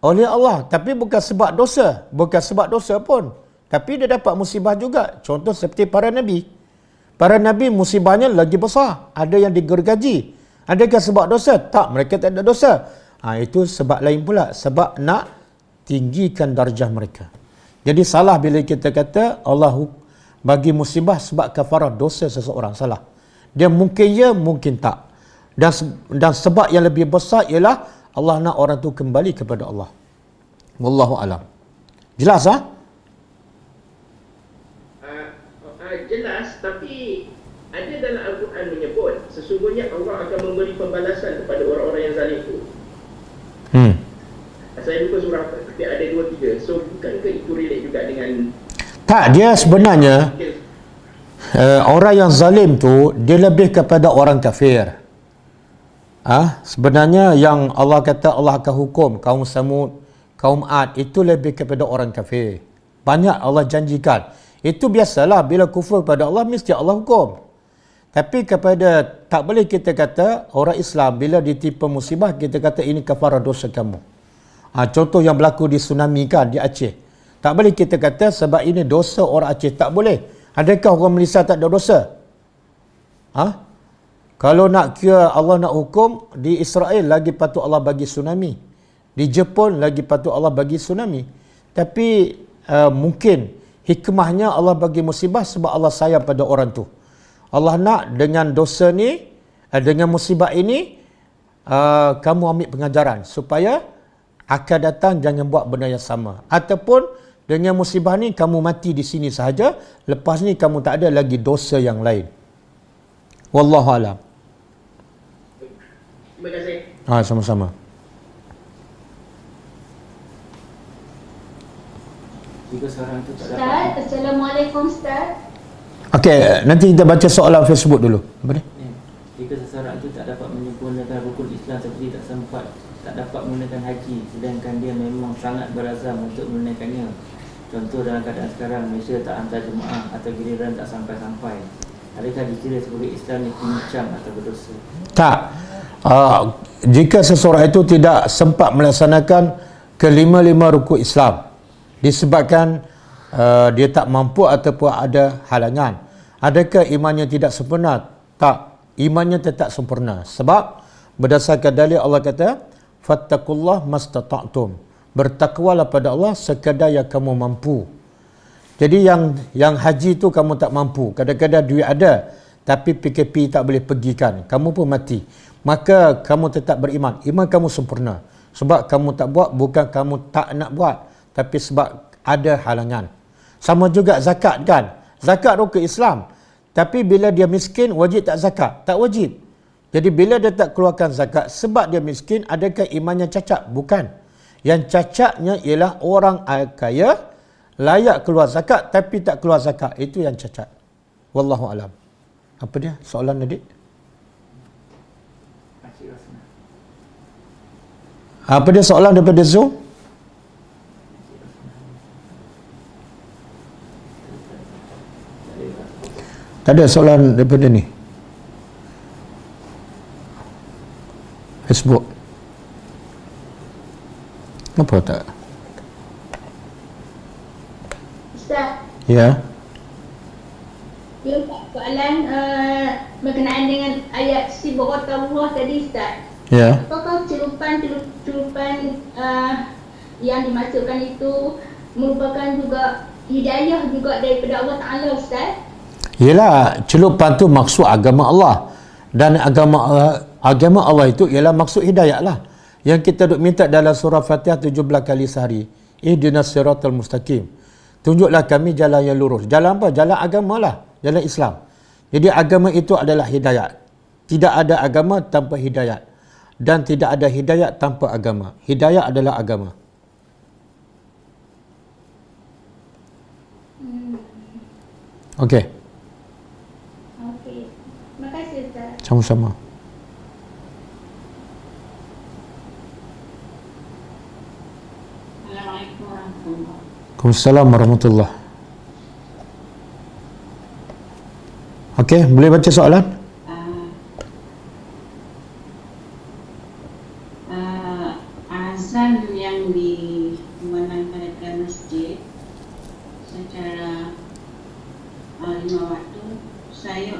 oleh Allah, tapi bukan sebab dosa pun, tapi dia dapat musibah juga. Contoh seperti para nabi. Para nabi musibahnya lagi besar. Ada yang digergaji. Adakah sebab dosa? Tak, mereka tak ada dosa. Itu sebab lain pula. Sebab nak tinggikan darjah mereka. Jadi salah bila kita kata Allah bagi musibah sebab kafarah dosa seseorang. Salah. Dia mungkin ya, mungkin tak. Dan sebab yang lebih besar ialah Allah nak orang tu kembali kepada Allah. Wallahu alam. Jelas Jelas, tapi ada dalam Al-Quran menyebut sesungguhnya Allah akan memberi pembalasan kepada orang-orang yang zalim itu. Saya lupa surah apa, tapi ada 2-3. So bukankah itu relate juga dengan tak, dia sebenarnya orang yang zalim tu dia lebih kepada orang kafir. Sebenarnya yang Allah kata Allah akan hukum kaum Samud, kaum Ad, itu lebih kepada orang kafir. Banyak Allah janjikan. Itu biasalah, bila kufur pada Allah mesti Allah hukum. Tapi tak boleh kita kata orang Islam bila ditimpa musibah kita kata ini kafarah dosa kamu. Contoh yang berlaku di tsunami kan, di Aceh. Tak boleh kita kata sebab ini dosa orang Aceh. Tak boleh. Adakah orang Malaysia tak ada dosa? Kalau nak kira Allah nak hukum, di Israel lagi patut Allah bagi tsunami. Di Jepun lagi patut Allah bagi tsunami. Tapi mungkin hikmahnya Allah bagi musibah sebab Allah sayang pada orang tu. Allah nak dengan dosa ni, dengan musibah ini, kamu ambil pengajaran supaya akan datang jangan buat benda yang sama. Ataupun dengan musibah ni kamu mati di sini sahaja, lepas ni kamu tak ada lagi dosa yang lain. Wallahu alam. Terima kasih. Sama-sama. Jika seorang itu tak dapat. Ustaz, Assalamualaikum Ustaz. Okey, nanti kita baca soalan Facebook dulu. Apa dia? Jika seseorang itu tak dapat menyempurnakan rukun Islam seperti tak dapat menunaikan haji, sedangkan dia memang sangat berazam untuk menunaikannya. Contoh dalam keadaan sekarang Malaysia tak hantar jemaah atau giliran tak sampai-sampai. Adakah dikira sebagai Islam yang pincang atau berdosa? Tak. Jika seseorang itu tidak sempat melaksanakan kelima-lima rukun Islam disebabkan dia tak mampu ataupun ada halangan, adakah imannya tidak sempurna? Tak, imannya tetap sempurna. Sebab berdasarkan dalil Allah kata fattaqullah mastata'tum, bertakwalah pada Allah sekadar yang kamu mampu. Jadi yang haji tu kamu tak mampu, kadang-kadang duit ada tapi PKP tak boleh pergikan, kamu pun mati, maka kamu tetap beriman, iman kamu sempurna. Sebab kamu tak buat bukan kamu tak nak buat, tapi sebab ada halangan. Sama juga zakat kan, zakat rukun Islam, tapi bila dia miskin wajib tak zakat? Tak wajib. Jadi bila dia tak keluarkan zakat sebab dia miskin, adakah imannya cacat? Bukan. Yang cacatnya ialah orang kaya layak keluar zakat tapi tak keluar zakat, itu yang cacat. Wallahu alam. Apa dia soalan adik? Apa dia soalan daripada Zoom? Tak ada soalan daripada ni Facebook. Apa tak? Ustaz, Ya. dia soalan berkenaan dengan ayat Sibghatullah tadi Ustaz. Ya. Apakah celupan yang dimasukkan itu merupakan juga hidayah juga daripada Allah Ta'ala Ustaz? Yalah, celupan tu maksud agama Allah. Dan agama Allah itu ialah maksud hidayah lah. Yang kita duk minta dalam surah Fatihah 17 kali sehari. Ihdinas siratal mustaqim. Tunjuklah kami jalan yang lurus. Jalan apa? Jalan agama lah. Jalan Islam. Jadi agama itu adalah hidayah. Tidak ada agama tanpa hidayah. Dan tidak ada hidayah tanpa agama. Hidayah adalah agama. Okey. Okey. Terima kasih Ustaz. Sama-sama. Assalamualaikum warahmatullahi. Waalaikumsalam warahmatullahi. Okey, boleh baca soalan? Azan yang dikumandangkan masjid secara 5 waktu, saya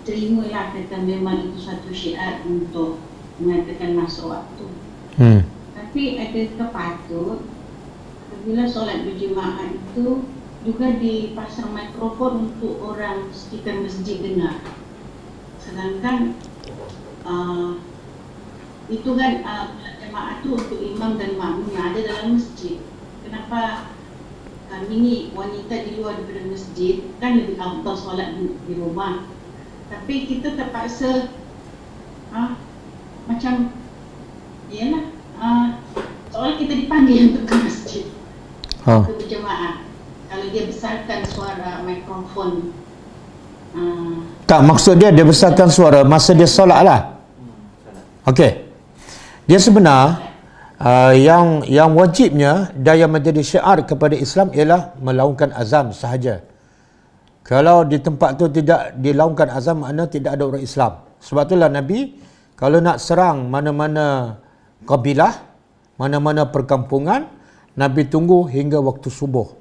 terimalah kata memang itu satu syiar untuk mengatakan masuk waktu. Tapi adakah patut apabila solat berjemaah itu juga dipasang mikrofon untuk orang sekitar masjid dengar, sedangkan itu kan jemaah itu untuk imam dan makmum yang ada dalam masjid. Kenapa kami ni wanita di luar daripada masjid kan lebih afdal solat di rumah, tapi kita terpaksa macam ialah soalnya kita dipanggil untuk ke masjid untuk berjemaah. Kalau dia besarkan suara mikrofon, tak, maksud dia besarkan suara masa dia solat lah. Okey. Dia sebenar yang wajibnya dan yang menjadi syiar kepada Islam ialah melaungkan azan sahaja. Kalau di tempat tu tidak dilaungkan azan, makna tidak ada orang Islam. Sebab itulah Nabi kalau nak serang mana-mana kabilah, mana-mana perkampungan, Nabi tunggu hingga waktu subuh.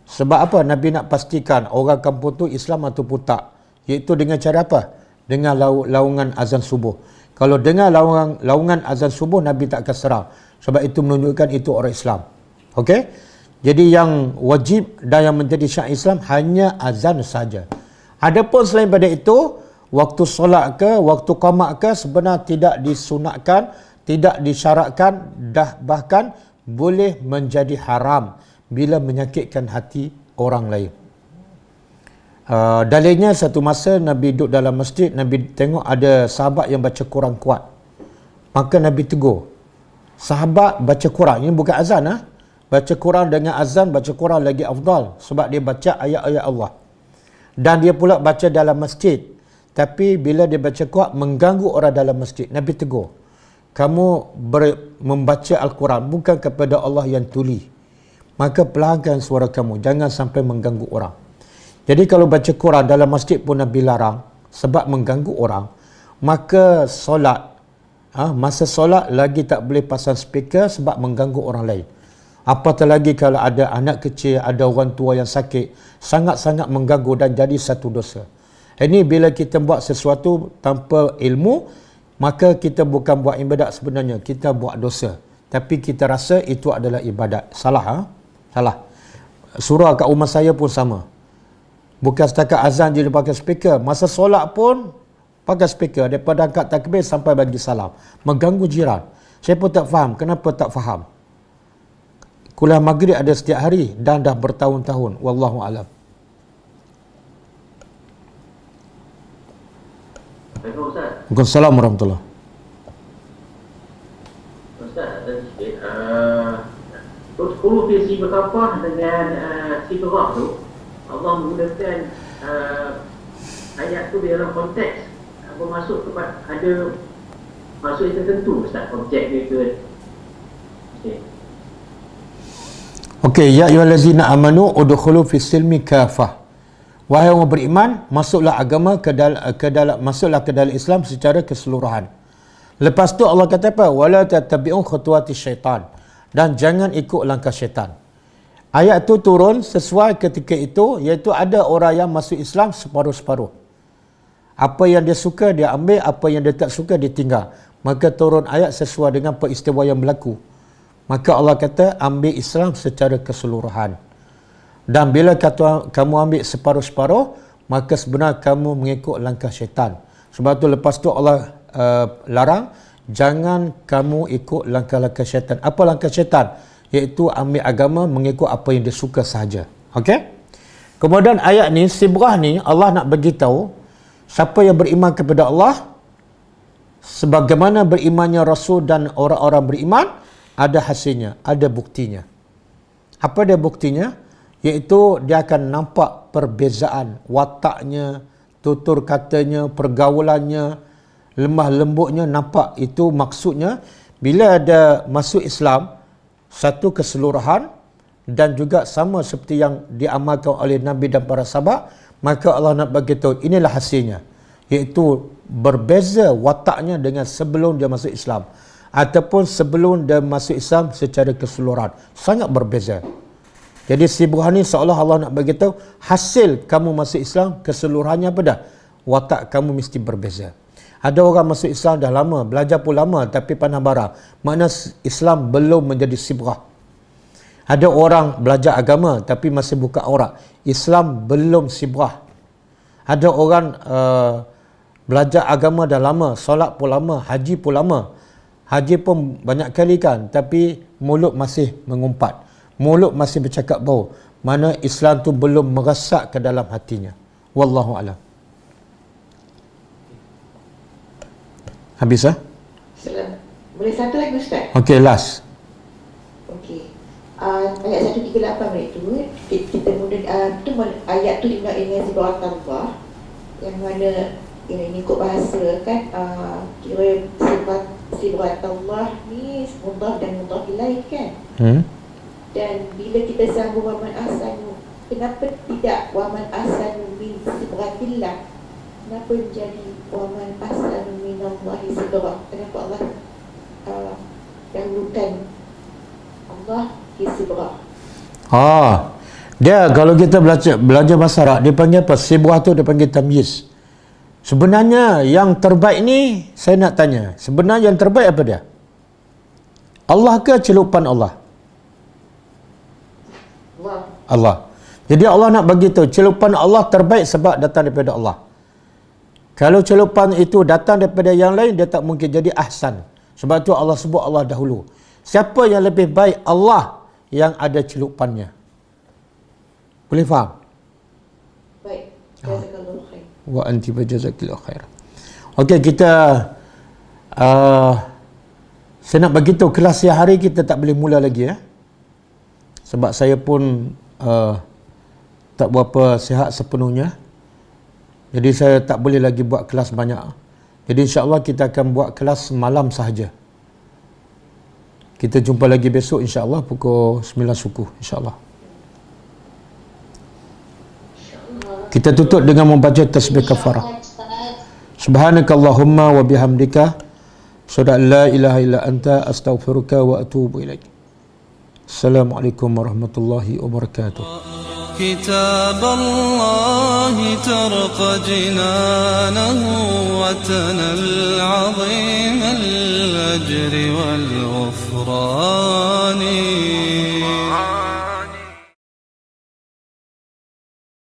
Sebab apa? Nabi nak pastikan orang kampung tu Islam ataupun tak. Iaitu dengan cara apa? Dengan laungan azan subuh. Kalau dengar laungan azan subuh, Nabi tak akan serang. Sebab itu menunjukkan itu orang Islam. Okey? Jadi yang wajib dan yang menjadi syiar Islam hanya azan saja. Adapun selain pada itu, waktu solat ke, waktu qamat ke sebenarnya tidak disunatkan, tidak disyaratkan, bahkan boleh menjadi haram bila menyakitkan hati orang lain. Dalilnya satu masa Nabi duduk dalam masjid, Nabi tengok ada sahabat yang baca Quran kuat. Maka Nabi tegur. Sahabat baca Quran, ini bukan azan Baca Quran dengan azan, baca Quran lagi afdal sebab dia baca ayat-ayat Allah. Dan dia pula baca dalam masjid. Tapi bila dia baca kuat mengganggu orang dalam masjid, Nabi tegur. Kamu membaca Al-Quran bukan kepada Allah yang tuli. Maka perlahankan suara kamu, jangan sampai mengganggu orang. Jadi kalau baca Quran dalam masjid pun Nabi larang sebab mengganggu orang. Maka solat, masa solat lagi tak boleh pasang speaker sebab mengganggu orang lain. Apatah lagi kalau ada anak kecil, ada orang tua yang sakit, sangat-sangat mengganggu dan jadi satu dosa. Ini bila kita buat sesuatu tanpa ilmu, maka kita bukan buat ibadat sebenarnya, kita buat dosa. Tapi kita rasa itu adalah ibadat. Salah. Salah. Surah kat rumah saya pun sama. Bukan setakat azan je dia pakai speaker. Masa solat pun pakai speaker. Daripada angkat takbir sampai bagi salam. Mengganggu jiran. Saya pun tak faham. Kenapa tak faham? Kuliah maghrib ada setiap hari dan dah bertahun-tahun. Wallahu a'lam. Waalaikumsalam warahmatullahi. Ustaz, sedikit. Huruf si berkafah dengan si berah tu, Allah menggunakan ayat tu dalam konteks bermaksud kepada ada maksud yang tertentu, Ustaz, objek dia ke. Okey, ya ayyuhallazina amanu udkhulu fis silmi kafah Wahai orang beriman, masuklah agama masuklah ke dalam Islam secara keseluruhan. Lepas tu Allah kata apa? Wala tattabi'u khutuwati syaitan. Dan jangan ikut langkah syaitan. Ayat tu turun sesuai ketika itu, iaitu ada orang yang masuk Islam separuh-separuh. Apa yang dia suka dia ambil, apa yang dia tak suka dia tinggal. Maka turun ayat sesuai dengan peristiwa yang berlaku. Maka Allah kata ambil Islam secara keseluruhan. Dan bila kamu ambil separuh-separuh, maka sebenarnya kamu mengikut langkah syaitan. Sebab tu lepas tu Allah larang, jangan kamu ikut langkah-langkah syaitan. Apa langkah syaitan? Iaitu ambil agama mengikut apa yang dia suka sahaja. Okey? Kemudian ayat ni, sibrah ni Allah nak beritahu siapa yang beriman kepada Allah, sebagaimana berimannya Rasul dan orang-orang beriman, ada hasilnya, ada buktinya. Apa dia buktinya? Iaitu dia akan nampak perbezaan wataknya, tutur katanya, pergaulannya, lemah lembutnya nampak. Itu maksudnya bila ada masuk Islam satu keseluruhan dan juga sama seperti yang diamalkan oleh Nabi dan para sahabat, maka Allah nak beritahu inilah hasilnya, iaitu berbeza wataknya dengan sebelum dia masuk Islam ataupun sebelum dia masuk Islam secara keseluruhan, sangat berbeza. Jadi sibrah ni seolah Allah nak beritahu hasil kamu masuk Islam keseluruhannya apa dah? Watak kamu mesti berbeza. Ada orang masuk Islam dah lama, belajar pun lama tapi pandang bara. Makna Islam belum menjadi sibrah. Ada orang belajar agama tapi masih buka aurat. Islam belum sibrah. Ada orang belajar agama dah lama, solat pun lama, haji pun lama. Haji pun banyak kali kan, tapi mulut masih mengumpat. Mulut masih bercakap bau. Mana Islam tu belum meresak ke dalam hatinya. Wallahu a'lam. Habis Boleh satu lagi Ustaz? Okey, last. Okey. Ayat 138 itu kita kemudian ayat tu dimulai dengan sibrah tambah yang mana ini ikut bahasa kan, kira sibrah Allah ni mudhaf dan mudhaf ilaih kan. Dan bila kita sambung waman ahsanu, kenapa tidak waman ahsanu min sibratillah? Kenapa menjadi waman ahsanu min Allahi sibrah? Kenapa Allah dahulukan Allah di sibrah? Dia kalau kita belajar bahasa Arab, dia panggil apa? Sibrah tu dia panggil tamyiz. Sebenarnya yang terbaik ni, saya nak tanya, sebenarnya yang terbaik apa dia? Allah ke celupan Allah? Allah. Jadi Allah nak bagi tahu celupan Allah terbaik sebab datang daripada Allah. Kalau celupan itu datang daripada yang lain, dia tak mungkin jadi ahsan. Sebab tu Allah sebut Allah dahulu. Siapa yang lebih baik? Allah yang ada celupannya. Boleh faham? Baik. Jazakallahu khair. Wa anti jazakillahu khair. Okey, kita saya nak bagi tahu kelas siang hari kita tak boleh mula lagi sebab saya pun tak berapa sihat sepenuhnya. Jadi saya tak boleh lagi buat kelas banyak. Jadi insya-Allah kita akan buat kelas malam sahaja. Kita jumpa lagi besok insya-Allah pukul 9 suku insya-Allah. Kita tutup dengan membaca tasbih kafarah. Subhanakallahumma wa bihamdika asyhadu an la ilaha illa anta astaghfiruka wa atubu ilaik. Assalamualaikum warahmatullahi wabarakatuh. كتاب الله ترقى جنانه وتنال عظيم الأجر والغفران.